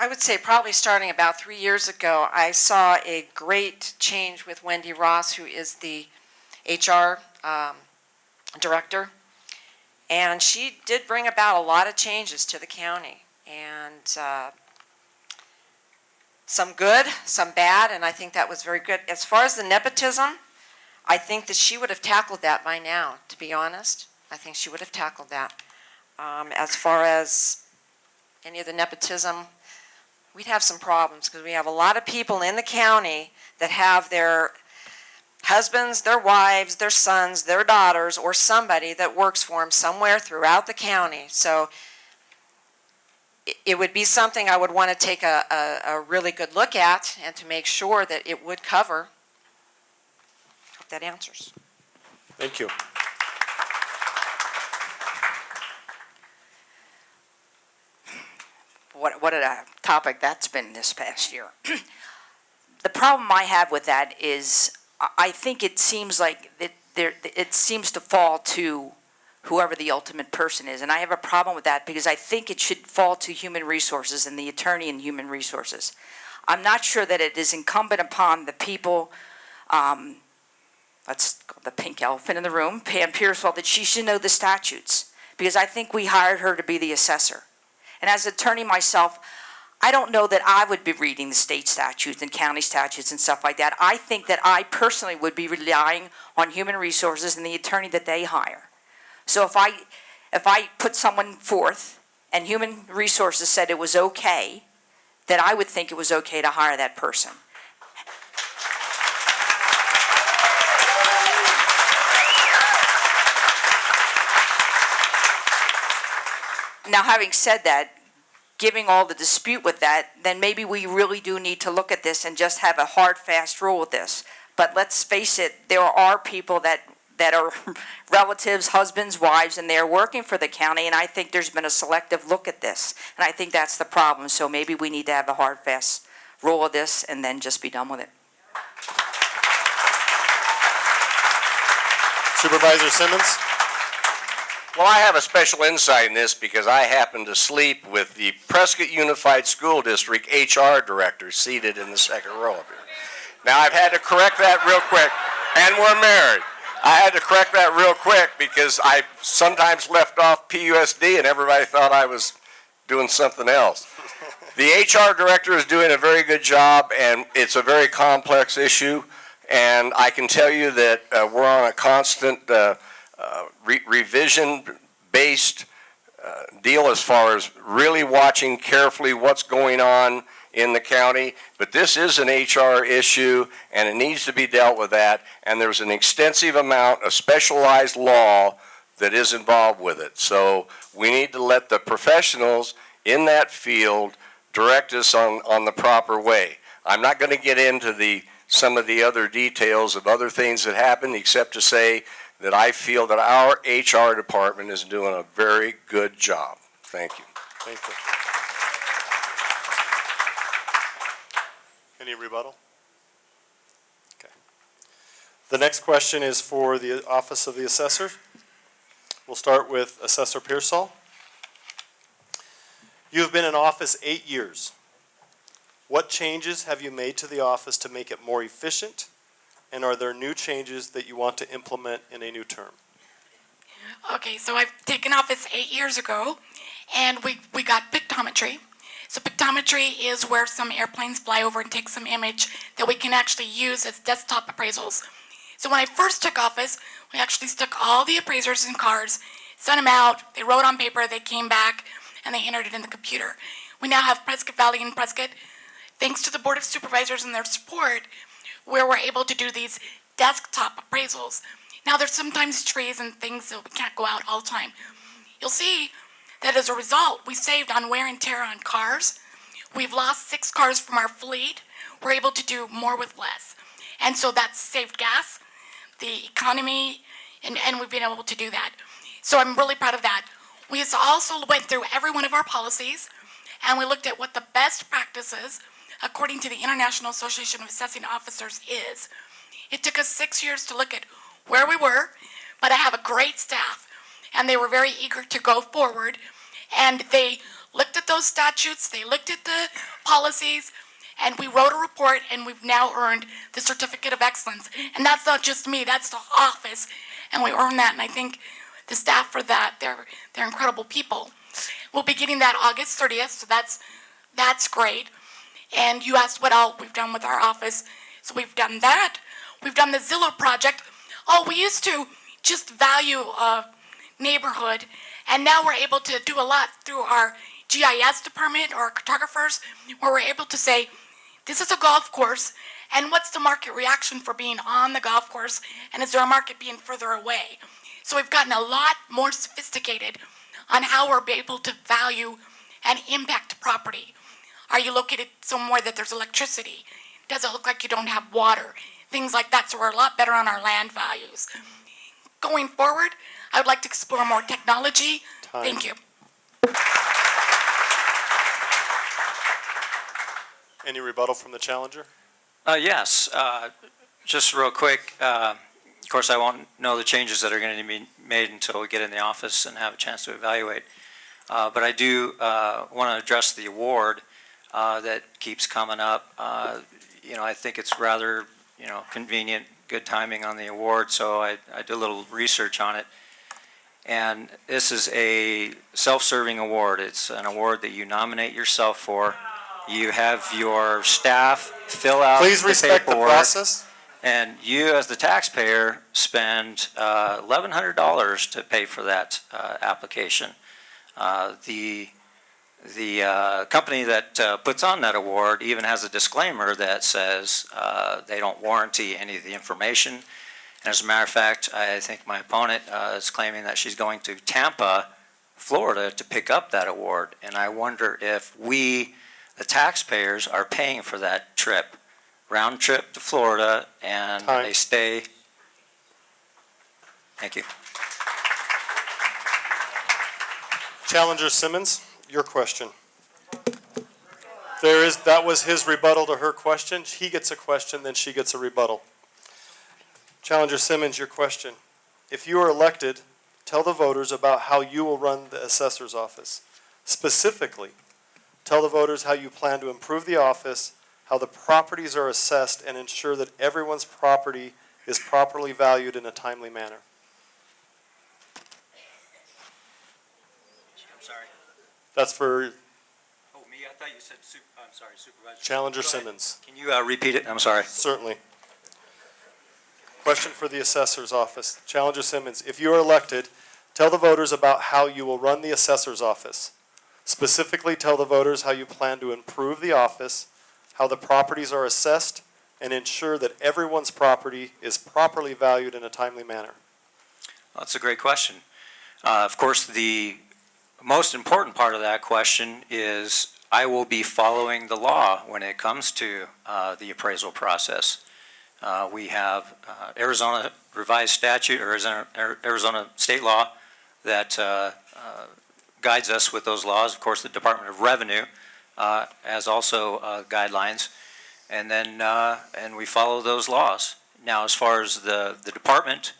I would say probably starting about 3 years ago, I saw a great change with Wendy Ross, who is the HR director. And she did bring about a lot of changes to the county. And some good, some bad, and I think that was very good. As far as the nepotism, I think that she would have tackled that by now, to be honest. I think she would have tackled that. As far as any of the nepotism, we'd have some problems because we have a lot of people in the county that have their husbands, their wives, their sons, their daughters, or somebody that works for them somewhere throughout the county. So it would be something I would want to take a really good look at and to make sure that it would cover. Hope that answers. Thank you. What a topic that's been this past year. The problem I have with that is I think it seems like it seems to fall to whoever the ultimate person is. And I have a problem with that because I think it should fall to human resources and the attorney in human resources. I'm not sure that it is incumbent upon the people, that's the pink elephant in the room, Pam Pearsall, that she should know the statutes. Because I think we hired her to be the assessor. And as an attorney myself, I don't know that I would be reading the state statutes and county statutes and stuff like that. I think that I personally would be relying on human resources and the attorney that they hire. So if I put someone forth and human resources said it was okay, then I would think it was okay to hire that person. Now, having said that, giving all the dispute with that, then maybe we really do need to look at this and just have a hard, fast rule with this. But let's face it, there are people that are relatives, husbands, wives, and they're working for the county, and I think there's been a selective look at this. And I think that's the problem, so maybe we need to have a hard, fast rule of this and then just be done with it. Supervisor Simmons? Well, I have a special insight in this because I happen to sleep with the Prescott Unified School District HR Director seated in the second row up here. Now, I've had to correct that real quick, and we're married. I had to correct that real quick because I sometimes left off PUSD and everybody thought I was doing something else. The HR Director is doing a very good job, and it's a very complex issue, and I can tell you that we're on a constant revision-based deal as far as really watching carefully what's going on in the county, but this is an HR issue, and it needs to be dealt with that, and there's an extensive amount of specialized law that is involved with it. So we need to let the professionals in that field direct us on the proper way. I'm not going to get into some of the other details of other things that happen, except to say that I feel that our HR department is doing a very good job. Thank you. Thank you. Any rebuttal? Okay. The next question is for the Office of the Assessor. We'll start with Assessor Pearsall. You have been in office 8 years. What changes have you made to the office to make it more efficient? And are there new changes that you want to implement in a new term? Okay, so I've taken office 8 years ago, and we got pictometry. So pictometry is where some airplanes fly over and take some image that we can actually use as desktop appraisals. So when I first took office, we actually stuck all the appraisers in cars, sent them out, they wrote on paper, they came back, and they entered it in the computer. We now have Prescott Valley and Prescott, thanks to the Board of Supervisors and their support, where we're able to do these desktop appraisals. Now there's sometimes trees and things that we can't go out all the time. You'll see that as a result, we saved on wear and tear on cars. We've lost 6 cars from our fleet. We're able to do more with less. And so that's saved gas, the economy, and we've been able to do that. So I'm really proud of that. We also went through every one of our policies, and we looked at what the best practices, according to the International Association of Assessing Officers, is. It took us 6 years to look at where we were, but I have a great staff, and they were very eager to go forward, and they looked at those statutes, they looked at the policies, and we wrote a report, and we've now earned the Certificate of Excellence. And that's not just me, that's the office, and we earned that, and I think the staff for that, they're incredible people. We'll be getting that August 30th, so that's great. And you asked what all we've done with our office. So we've done that. We've done the Zillow project. Oh, we used to just value a neighborhood, and now we're able to do a lot through our GIS department or our cartographers, where we're able to say, this is a golf course, and what's the market reaction for being on the golf course, and is there a market being further away? So we've gotten a lot more sophisticated on how we're able to value and impact property. Are you located somewhere that there's electricity? Does it look like you don't have water? Things like that, so we're a lot better on our land values. Going forward, I would like to explore more technology. Time. Thank you. Any rebuttal from the challenger? Yes, just real quick. Of course, I won't know the changes that are going to be made until we get in the office and have a chance to evaluate. But I do want to address the award that keeps coming up. I think it's rather, convenient, good timing on the award, so I did a little research on it. And this is a self-serving award. It's an award that you nominate yourself for. You have your staff fill out Please the respect the paperwork, process. and you, as the taxpayer, spend $1,100 to pay for that application. The company that puts on that award even has a disclaimer that says they don't warranty any of the information. And as a matter of fact, I think my opponent is claiming that she's going to Tampa Florida to pick up that award. And I wonder if we, the taxpayers, are paying for that trip, round trip to Florida, and Time. they stay. Thank you. Challenger Simmons, your question. That was his rebuttal to her question. He gets a question, then she gets a rebuttal. Challenger Simmons, your question. If you are elected, tell the voters about how you will run the assessor's office. Specifically, tell the voters how you plan to improve the office, how the properties are assessed, and ensure that everyone's property is properly valued in a timely manner. I'm sorry. That's for Oh, me? I thought you said I'm sorry, Supervisor. Challenger Go ahead. Simmons. Can you repeat it? I'm sorry. Certainly. Question for the assessor's office. Challenger Simmons, if you are elected, tell the voters about how you will run the assessor's office. Specifically, tell the voters how you plan to improve the office, how the properties are assessed, and ensure that everyone's property is properly valued in a timely manner. Well, that's a great question. Of course, the most important part of that question is I will be following the law when it comes to the appraisal process. We have Arizona revised statute, or Arizona state law that guides us with those laws. Of course, the Department of Revenue has also guidelines, and then and we follow those laws. Now, as far as the department,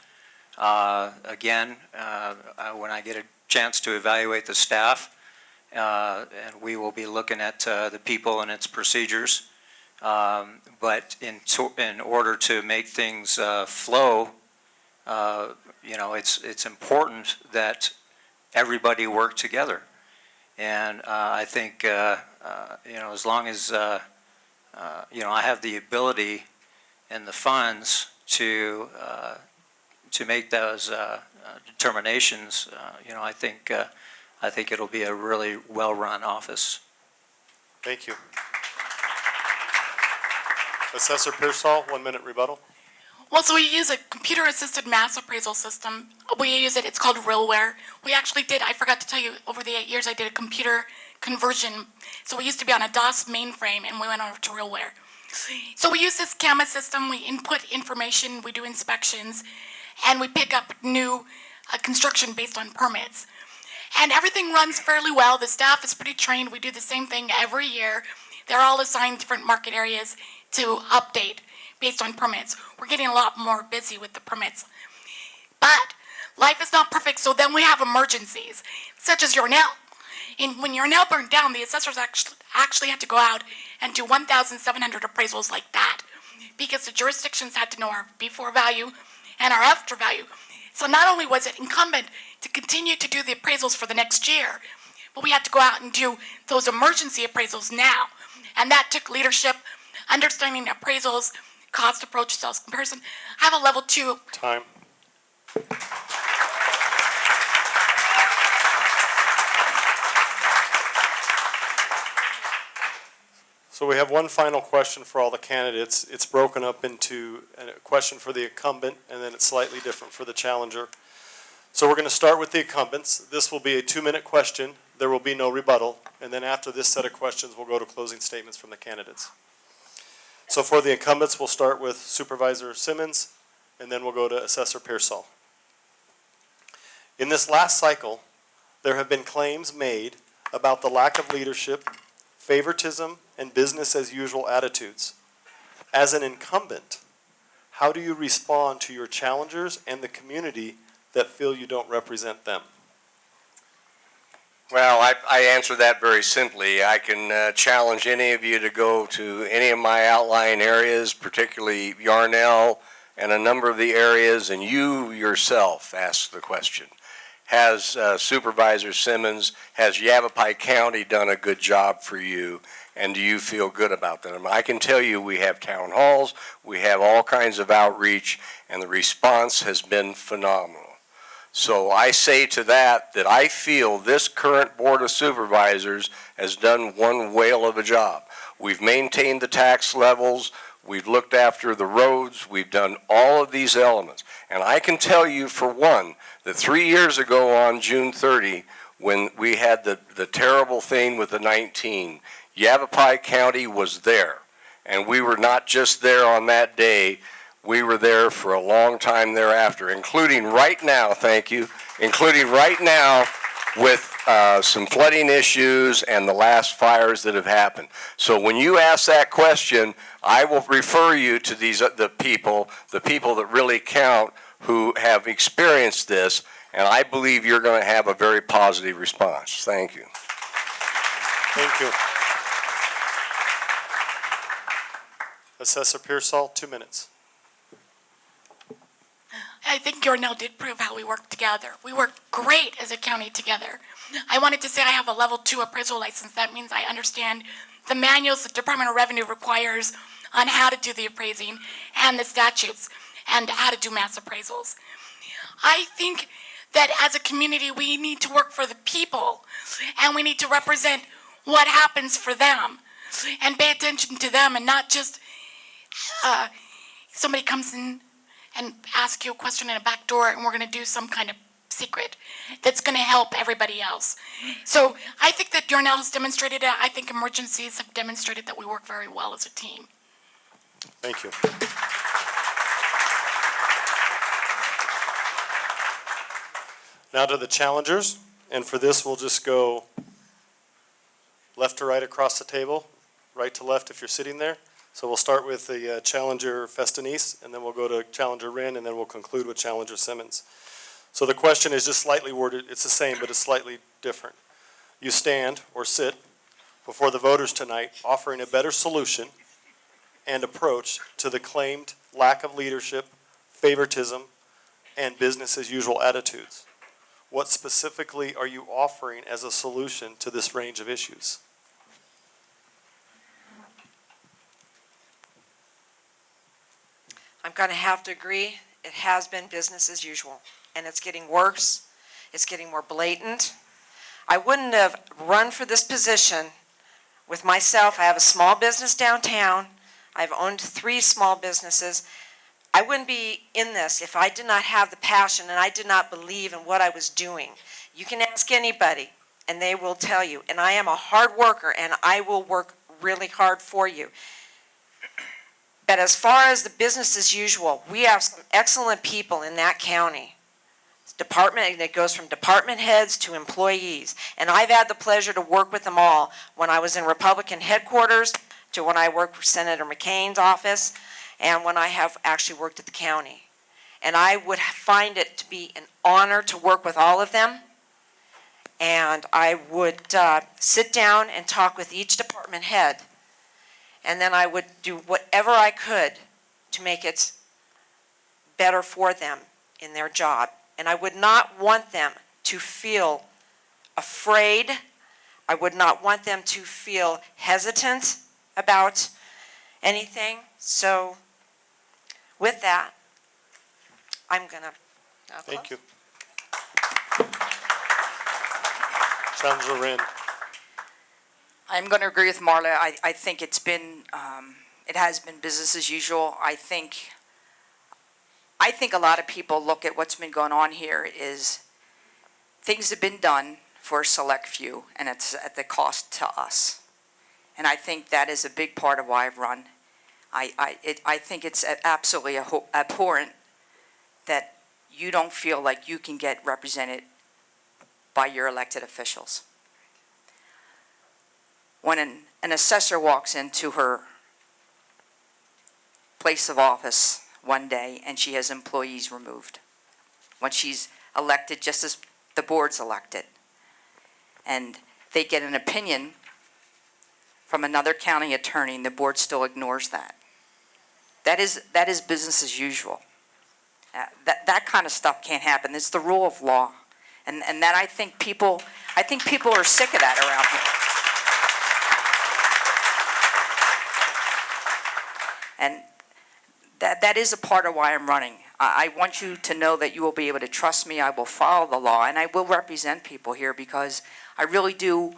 again, when I get a chance to evaluate the staff, and we will be looking at the people and its procedures. But in order to make things flow, it's important that everybody work together. And I think as long as I have the ability and the funds to make those determinations, I think it'll be a really well-run office. Thank you. Assessor Pearsall, 1 minute rebuttal. Well, so we use a computer-assisted mass appraisal system. We use it, it's called Realware. We actually did, I forgot to tell you, over the 8 years I did a computer conversion. So we used to be on a DOS mainframe and we went over to Realware. So we use this CAMA system, we input information, we do inspections, and we pick up new construction based on permits. And everything runs fairly well. The staff is pretty trained. We do the same thing every year. They're all assigned different market areas to update based on permits. We're getting a lot more busy with the permits. But life is not perfect, so then we have emergencies, such as Yarnell. And when Yarnell burned down, the assessors actually had to go out and do 1,700 appraisals like that, because the jurisdictions had to know our before value and our after value. So not only was it incumbent to continue to do the appraisals for the next year, but we had to go out and do those emergency appraisals now. And that took leadership, understanding appraisals, cost approach, sales comparison. I have a level 2. Time. So we have one final question for all the candidates. It's broken up into a question for the incumbent, and then it's slightly different for the challenger. So we're going to start with the incumbents. This will be a 2-minute question. There will be no rebuttal. And then after this set of questions, we'll go to closing statements from the candidates. So for the incumbents, we'll start with Supervisor Simmons, and then we'll go to Assessor Pearsall. In this last cycle, there have been claims made about the lack of leadership, favoritism, and business-as-usual attitudes. As an incumbent, how do you respond to your challengers and the community that feel you don't represent them? Well, I answer that very simply. I can challenge any of you to go to any of my outlying areas, particularly Yarnell and a number of the areas, and you yourself ask the question. Has Supervisor Simmons, has Yavapai County done a good job for you, and do you feel good about them? I can tell you we have town halls, we have all kinds of outreach, and the response has been phenomenal. So I say to that I feel this current Board of Supervisors has done one whale of a job. We've maintained the tax levels, we've looked after the roads, we've done all of these elements. And I can tell you for one, that 3 years ago on June 30, when we had the terrible thing with the 19, Yavapai County was there. And we were not just there on that day, we were there for a long time thereafter, including right now, thank you, including right now with some flooding issues and the last fires that have happened. So when you ask that question, I will refer you to the people that really count who have experienced this, and I believe you're going to have a very positive response. Thank you. Thank you. Assessor Pearsall, 2 minutes. I think Yornell did prove how we work together. We work great as a county together. I wanted to say I have a level 2 appraisal license. That means I understand the manuals the Department of Revenue requires on how to do the appraising and the statutes and how to do mass appraisals. I think that as a community we need to work for the people and we need to represent what happens for them and pay attention to them and not just somebody comes in and asks you a question in a back door and we're going to do some kind of secret that's going to help everybody else. So I think that Yornell has demonstrated it. I think emergencies have demonstrated that we work very well as a team. Thank you. Now to the challengers, and for this we'll just go left to right across the table, right to left if you're sitting there. So we'll start with the challenger Festinese, and then we'll go to challenger Wren, and then we'll conclude with challenger Simmons. So the question is just slightly worded. It's the same, but it's slightly different. You stand or sit before the voters tonight offering a better solution and approach to the claimed lack of leadership, favoritism, and business as usual attitudes. What specifically are you offering as a solution to this range of issues? I'm going to have to agree, it has been business as usual, and it's getting worse, it's getting more blatant. I wouldn't have run for this position with myself. I have a small business downtown, I've owned 3 small businesses. I wouldn't be in this if I did not have the passion and I did not believe in what I was doing. You can ask anybody, and they will tell you, and I am a hard worker, and I will work really hard for you. But as far as the business as usual, we have some excellent people in that county. Department, it goes from department heads to employees. And I've had the pleasure to work with them all when I was in Republican headquarters to when I worked for Senator McCain's office and when I have actually worked at the county. And I would find it to be an honor to work with all of them. And I would sit down and talk with each department head. And then I would do whatever I could to make it better for them in their job. And I would not want them to feel afraid. I would not want them to feel hesitant about anything. So with that, I'm going to Thank you. Challenger Wren. I'm going to agree with Marla. I think it has been business as usual. I think a lot of people look at what's been going on here is things have been done for a select few, and it's at the cost to us. And I think that is a big part of why I've run. I think it's absolutely abhorrent that you don't feel like you can get represented by your elected officials. When an assessor walks into her place of office one day and she has employees removed, when she's elected just as the board's elected, and they get an opinion from another county attorney and the board still ignores that. That is business as usual. That kind of stuff can't happen. It's the rule of law. And that I think people are sick of that around here. And that is a part of why I'm running. I want you to know that you will be able to trust me. I will follow the law, and I will represent people here because I really do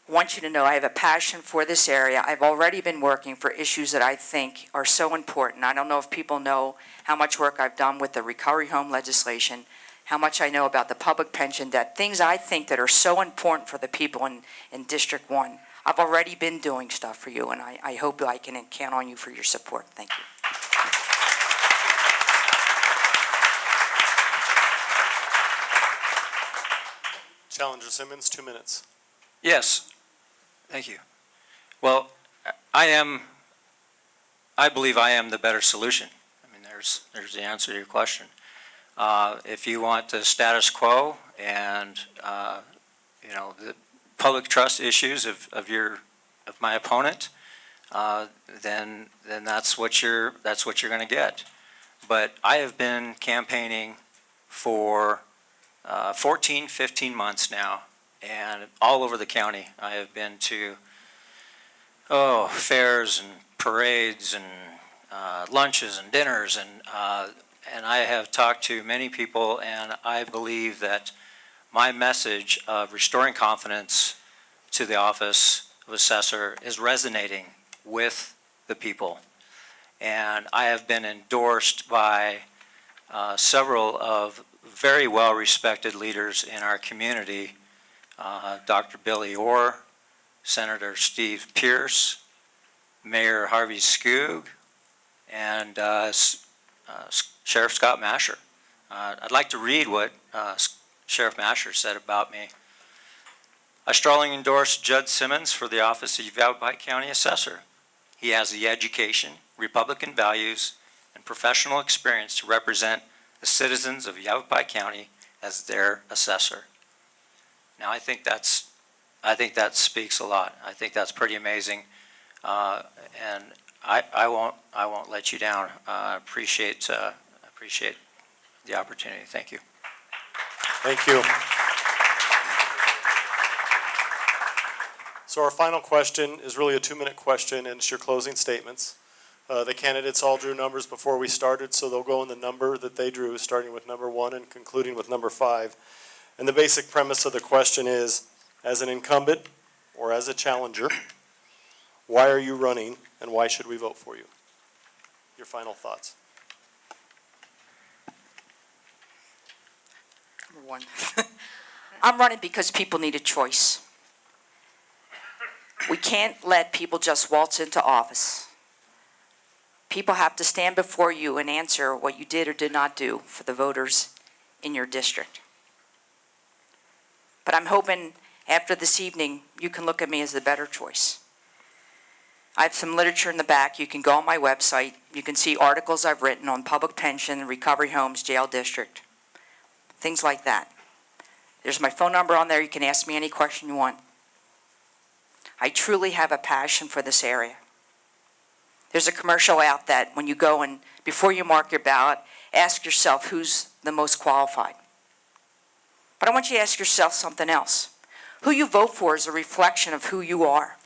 want you to know I have a passion for this area. I've already been working for issues that I think are so important. I don't know if people know how much work I've done with the recovery home legislation how much I know about the public pension debt, things I think that are so important for the people in District 1. I've already been doing stuff for you, and I hope I can count on you for your support. Thank you. Challenger Simmons, 2 minutes. Yes, thank you. Well, I believe I am the better solution. I mean, there's the answer to your question. If you want the status quo and, the public trust issues of my opponent, then that's what you're going to get. But I have been campaigning for 14, 15 months now, and all over the county. I have been to fairs and parades and lunches and dinners, and I have talked to many people, and I believe that my message of restoring confidence to the office of assessor is resonating with the people. And I have been endorsed by several of very well-respected leaders in our community, Dr. Billy Orr, Senator Steve Pierce, Mayor Harvey Skoog, and Sheriff Scott Masher. I'd like to read what Sheriff Masher said about me. I strongly endorse Judd Simmons for the office of Yavapai County Assessor. He has the education, Republican values, and professional experience to represent the citizens of Yavapai County as their assessor. Now, I think that speaks a lot. I think that's pretty amazing, and I won't let you down. Appreciate the opportunity. Thank you. Thank you. So our final question is really a 2-minute question, and it's your closing statements. The candidates all drew numbers before we started, so they'll go in the number that they drew, starting with number 1 and concluding with number 5. And the basic premise of the question is, as an incumbent or as a challenger, why are you running and why should we vote for you? Your final thoughts. Number 1. I'm running because people need a choice. We can't let people just waltz into office. People have to stand before you and answer what you did or did not do for the voters in your district. But I'm hoping after this evening, you can look at me as the better choice. I have some literature in the back. You can go on my website. You can see articles I've written on public pension, recovery homes, jail district, things like that. There's my phone number on there. You can ask me any question you want. I truly have a passion for this area. There's a commercial out that when you go and before you mark your ballot, ask yourself who's the most qualified. But I want you to ask yourself something else. Who you vote for is a reflection of who you are.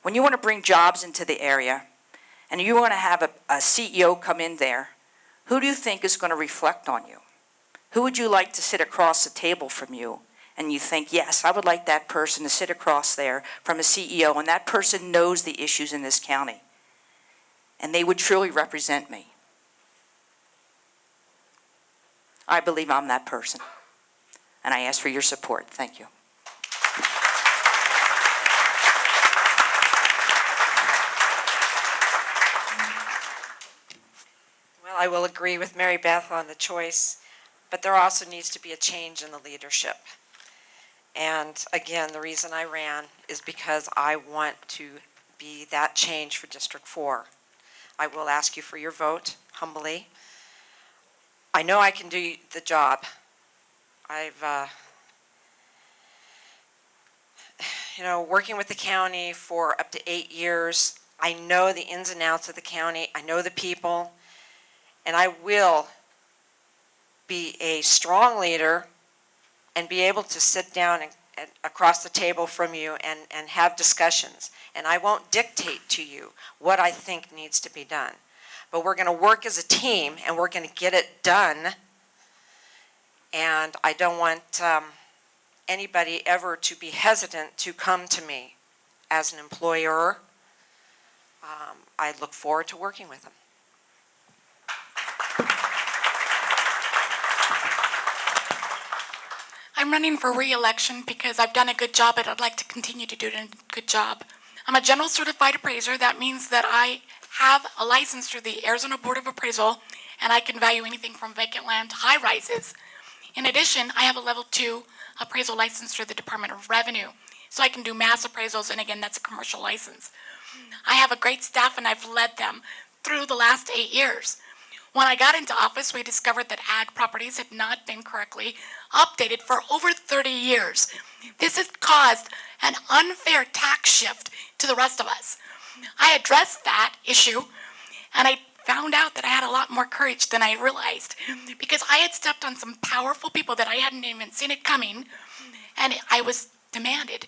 When you want to bring jobs into the area and you want to have a CEO come in there, who do you think is going to reflect on you? Who would you like to sit across the table from you? And you think, yes, I would like that person to sit across there from a CEO, and that person knows the issues in this county. And they would truly represent me. I believe I'm that person. And I ask for your support. Thank you. Well, I will agree with Mary Beth on the choice, but there also needs to be a change in the leadership. And again, the reason I ran is because I want to be that change for District 4. I will ask you for your vote, humbly. I know I can do the job. I've, working with the county for up to 8 years, I know the ins and outs of the county. I know the people. And I will be a strong leader and be able to sit down and across the table from you and have discussions. And I won't dictate to you what I think needs to be done. But we're going to work as a team, and we're going to get it done. And I don't want anybody ever to be hesitant to come to me as an employer. I look forward to working with them. I'm running for re-election because I've done a good job and I'd like to continue to do a good job. I'm a general certified appraiser. That means that I have a license through the Arizona Board of Appraisal, and I can value anything from vacant land to high rises. In addition, I have a level 2 appraisal license through the Department of Revenue. So I can do mass appraisals, and again, that's a commercial license. I have a great staff, and I've led them through the last 8 years. When I got into office, we discovered that ag properties had not been correctly updated for over 30 years. This has caused an unfair tax shift to the rest of us. I addressed that issue, and I found out that I had a lot more courage than I realized, because I had stepped on some powerful people that I hadn't even seen it coming, and I was demanded,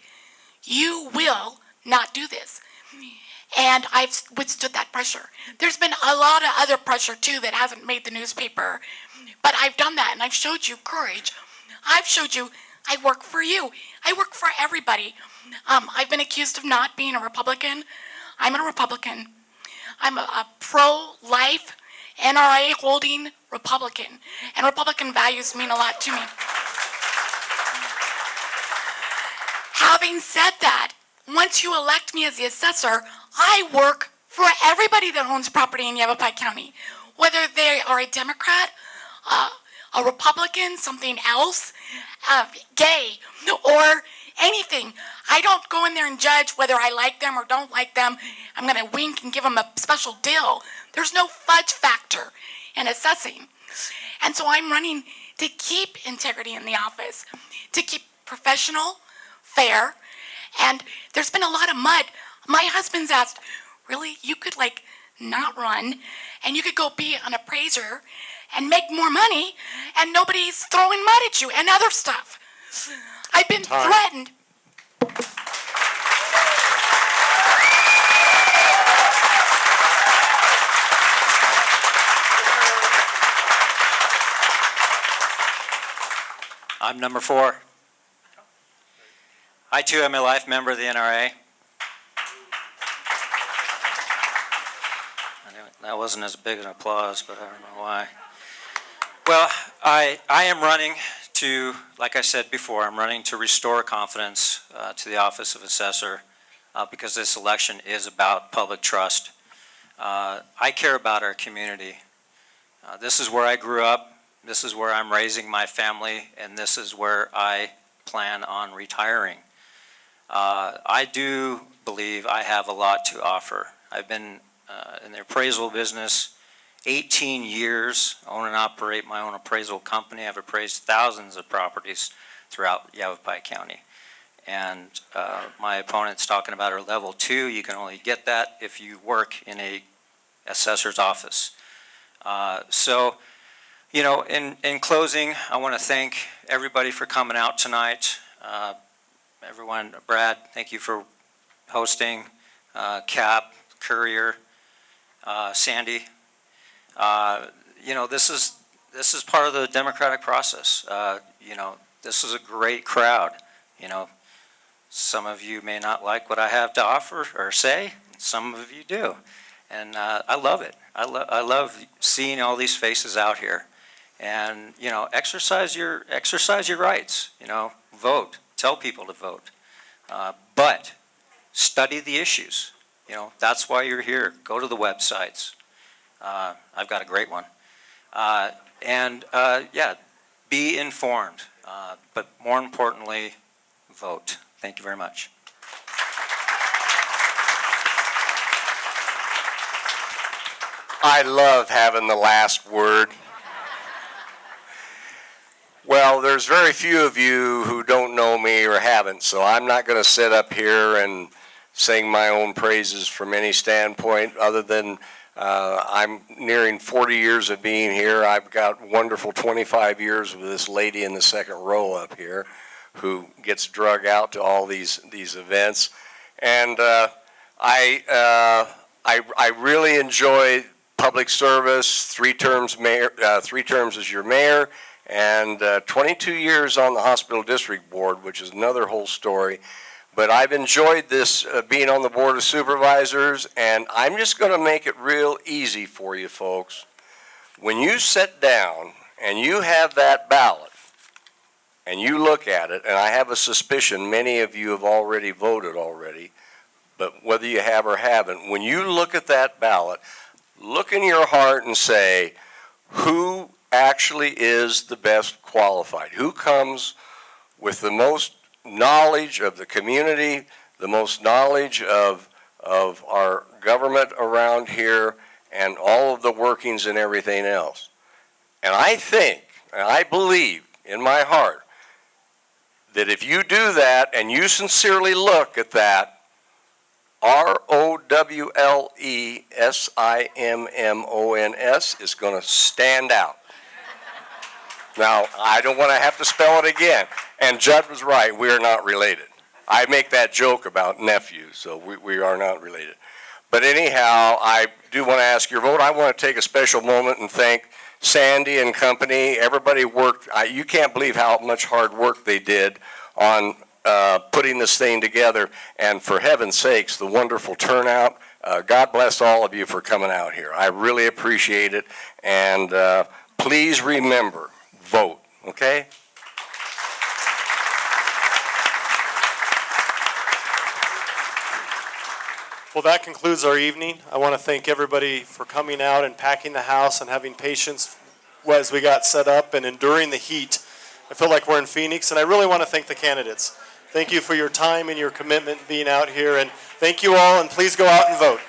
you will not do this. And I've withstood that pressure. There's been a lot of other pressure too that hasn't made the newspaper, but I've done that, and I've showed you courage. I've showed you I work for you. I work for everybody. I've been accused of not being a Republican. I'm a Republican. I'm a pro-life, NRA holding Republican, and Republican values mean a lot to me. Having said that, once you elect me as the assessor, I work for everybody that owns property in Yavapai County, whether they are a Democrat, a Republican, something else, gay, or anything. I don't go in there and judge whether I like them or don't like them. I'm going to wink and give them a special deal. There's no fudge factor in assessing. And so I'm running to keep integrity in the office, to keep professional, fair, and there's been a lot of mud. My husband's asked, really, you could not run, and you could go be an appraiser and make more money, and nobody's throwing mud at you and other stuff. I've been threatened. I'm number 4. I too am a life member of the NRA. That wasn't as big an applause, but I don't know why. Well, I am running to, like I said before, I'm running to restore confidence to the office of assessor because this election is about public trust. I care about our community. This is where I grew up. This is where I'm raising my family, and this is where I plan on retiring. I do believe I have a lot to offer. I've been in the appraisal business 18 years, own and operate my own appraisal company. I've appraised thousands of properties throughout Yavapai County. And my opponent's talking about our level 2. You can only get that if you work in a assessor's office. So, you know, in closing, I want to thank everybody for coming out tonight. Everyone, Brad, thank you for hosting. Cap, Courier, Sandy. You know, this is part of the democratic process. You know, this is a great crowd. You know, some of you may not like what I have to offer or say. Some of you do, and I love it. I love seeing all these faces out here, and you know, exercise your rights. You know, vote. Tell people to vote, but study the issues. You know, that's why you're here. Go to the websites. I've got a great one. Yeah, be informed, but more importantly, vote. Thank you very much. I love having the last word. Well, there's very few of you who don't know me or haven't, so I'm not going to sit up here and sing my own praises from any standpoint other than I'm nearing 40 years of being here. I've got wonderful 25 years with this lady in the second row up here who gets drug out to all these events. And I really enjoy public service, 3 terms as your mayor, and 22 years on the hospital district board, which is another whole story. But I've enjoyed this being on the Board of Supervisors, and I'm just going to make it real easy for you folks. When you sit down and you have that ballot, and you look at it, and I have a suspicion many of you have already voted already, but whether you have or haven't, when you look at that ballot, look in your heart and say, who actually is the best qualified? Who comes with the most knowledge of the community, the most knowledge of our government around here, and all of the workings and everything else? And I think, and I believe in my heart, that if you do that and you sincerely look at that, ROWLESIMMONS is going to stand out. Now, I don't want to have to spell it again. And Judd was right, we are not related. I make that joke about nephews, so we are not related. But anyhow, I do want to ask your vote. I want to take a special moment and thank Sandy and company. Everybody worked. You can't believe how much hard work they did on putting this thing together. And for heaven's sakes, the wonderful turnout. God bless all of you for coming out here. I really appreciate it. And please remember, vote, okay? Well, that concludes our evening. I want to thank everybody for coming out and packing the house and having patience as we got set up and enduring the heat. I feel like we're in Phoenix, and I really want to thank the candidates. Thank you for your time and your commitment being out here, and thank you all, and please go out and vote.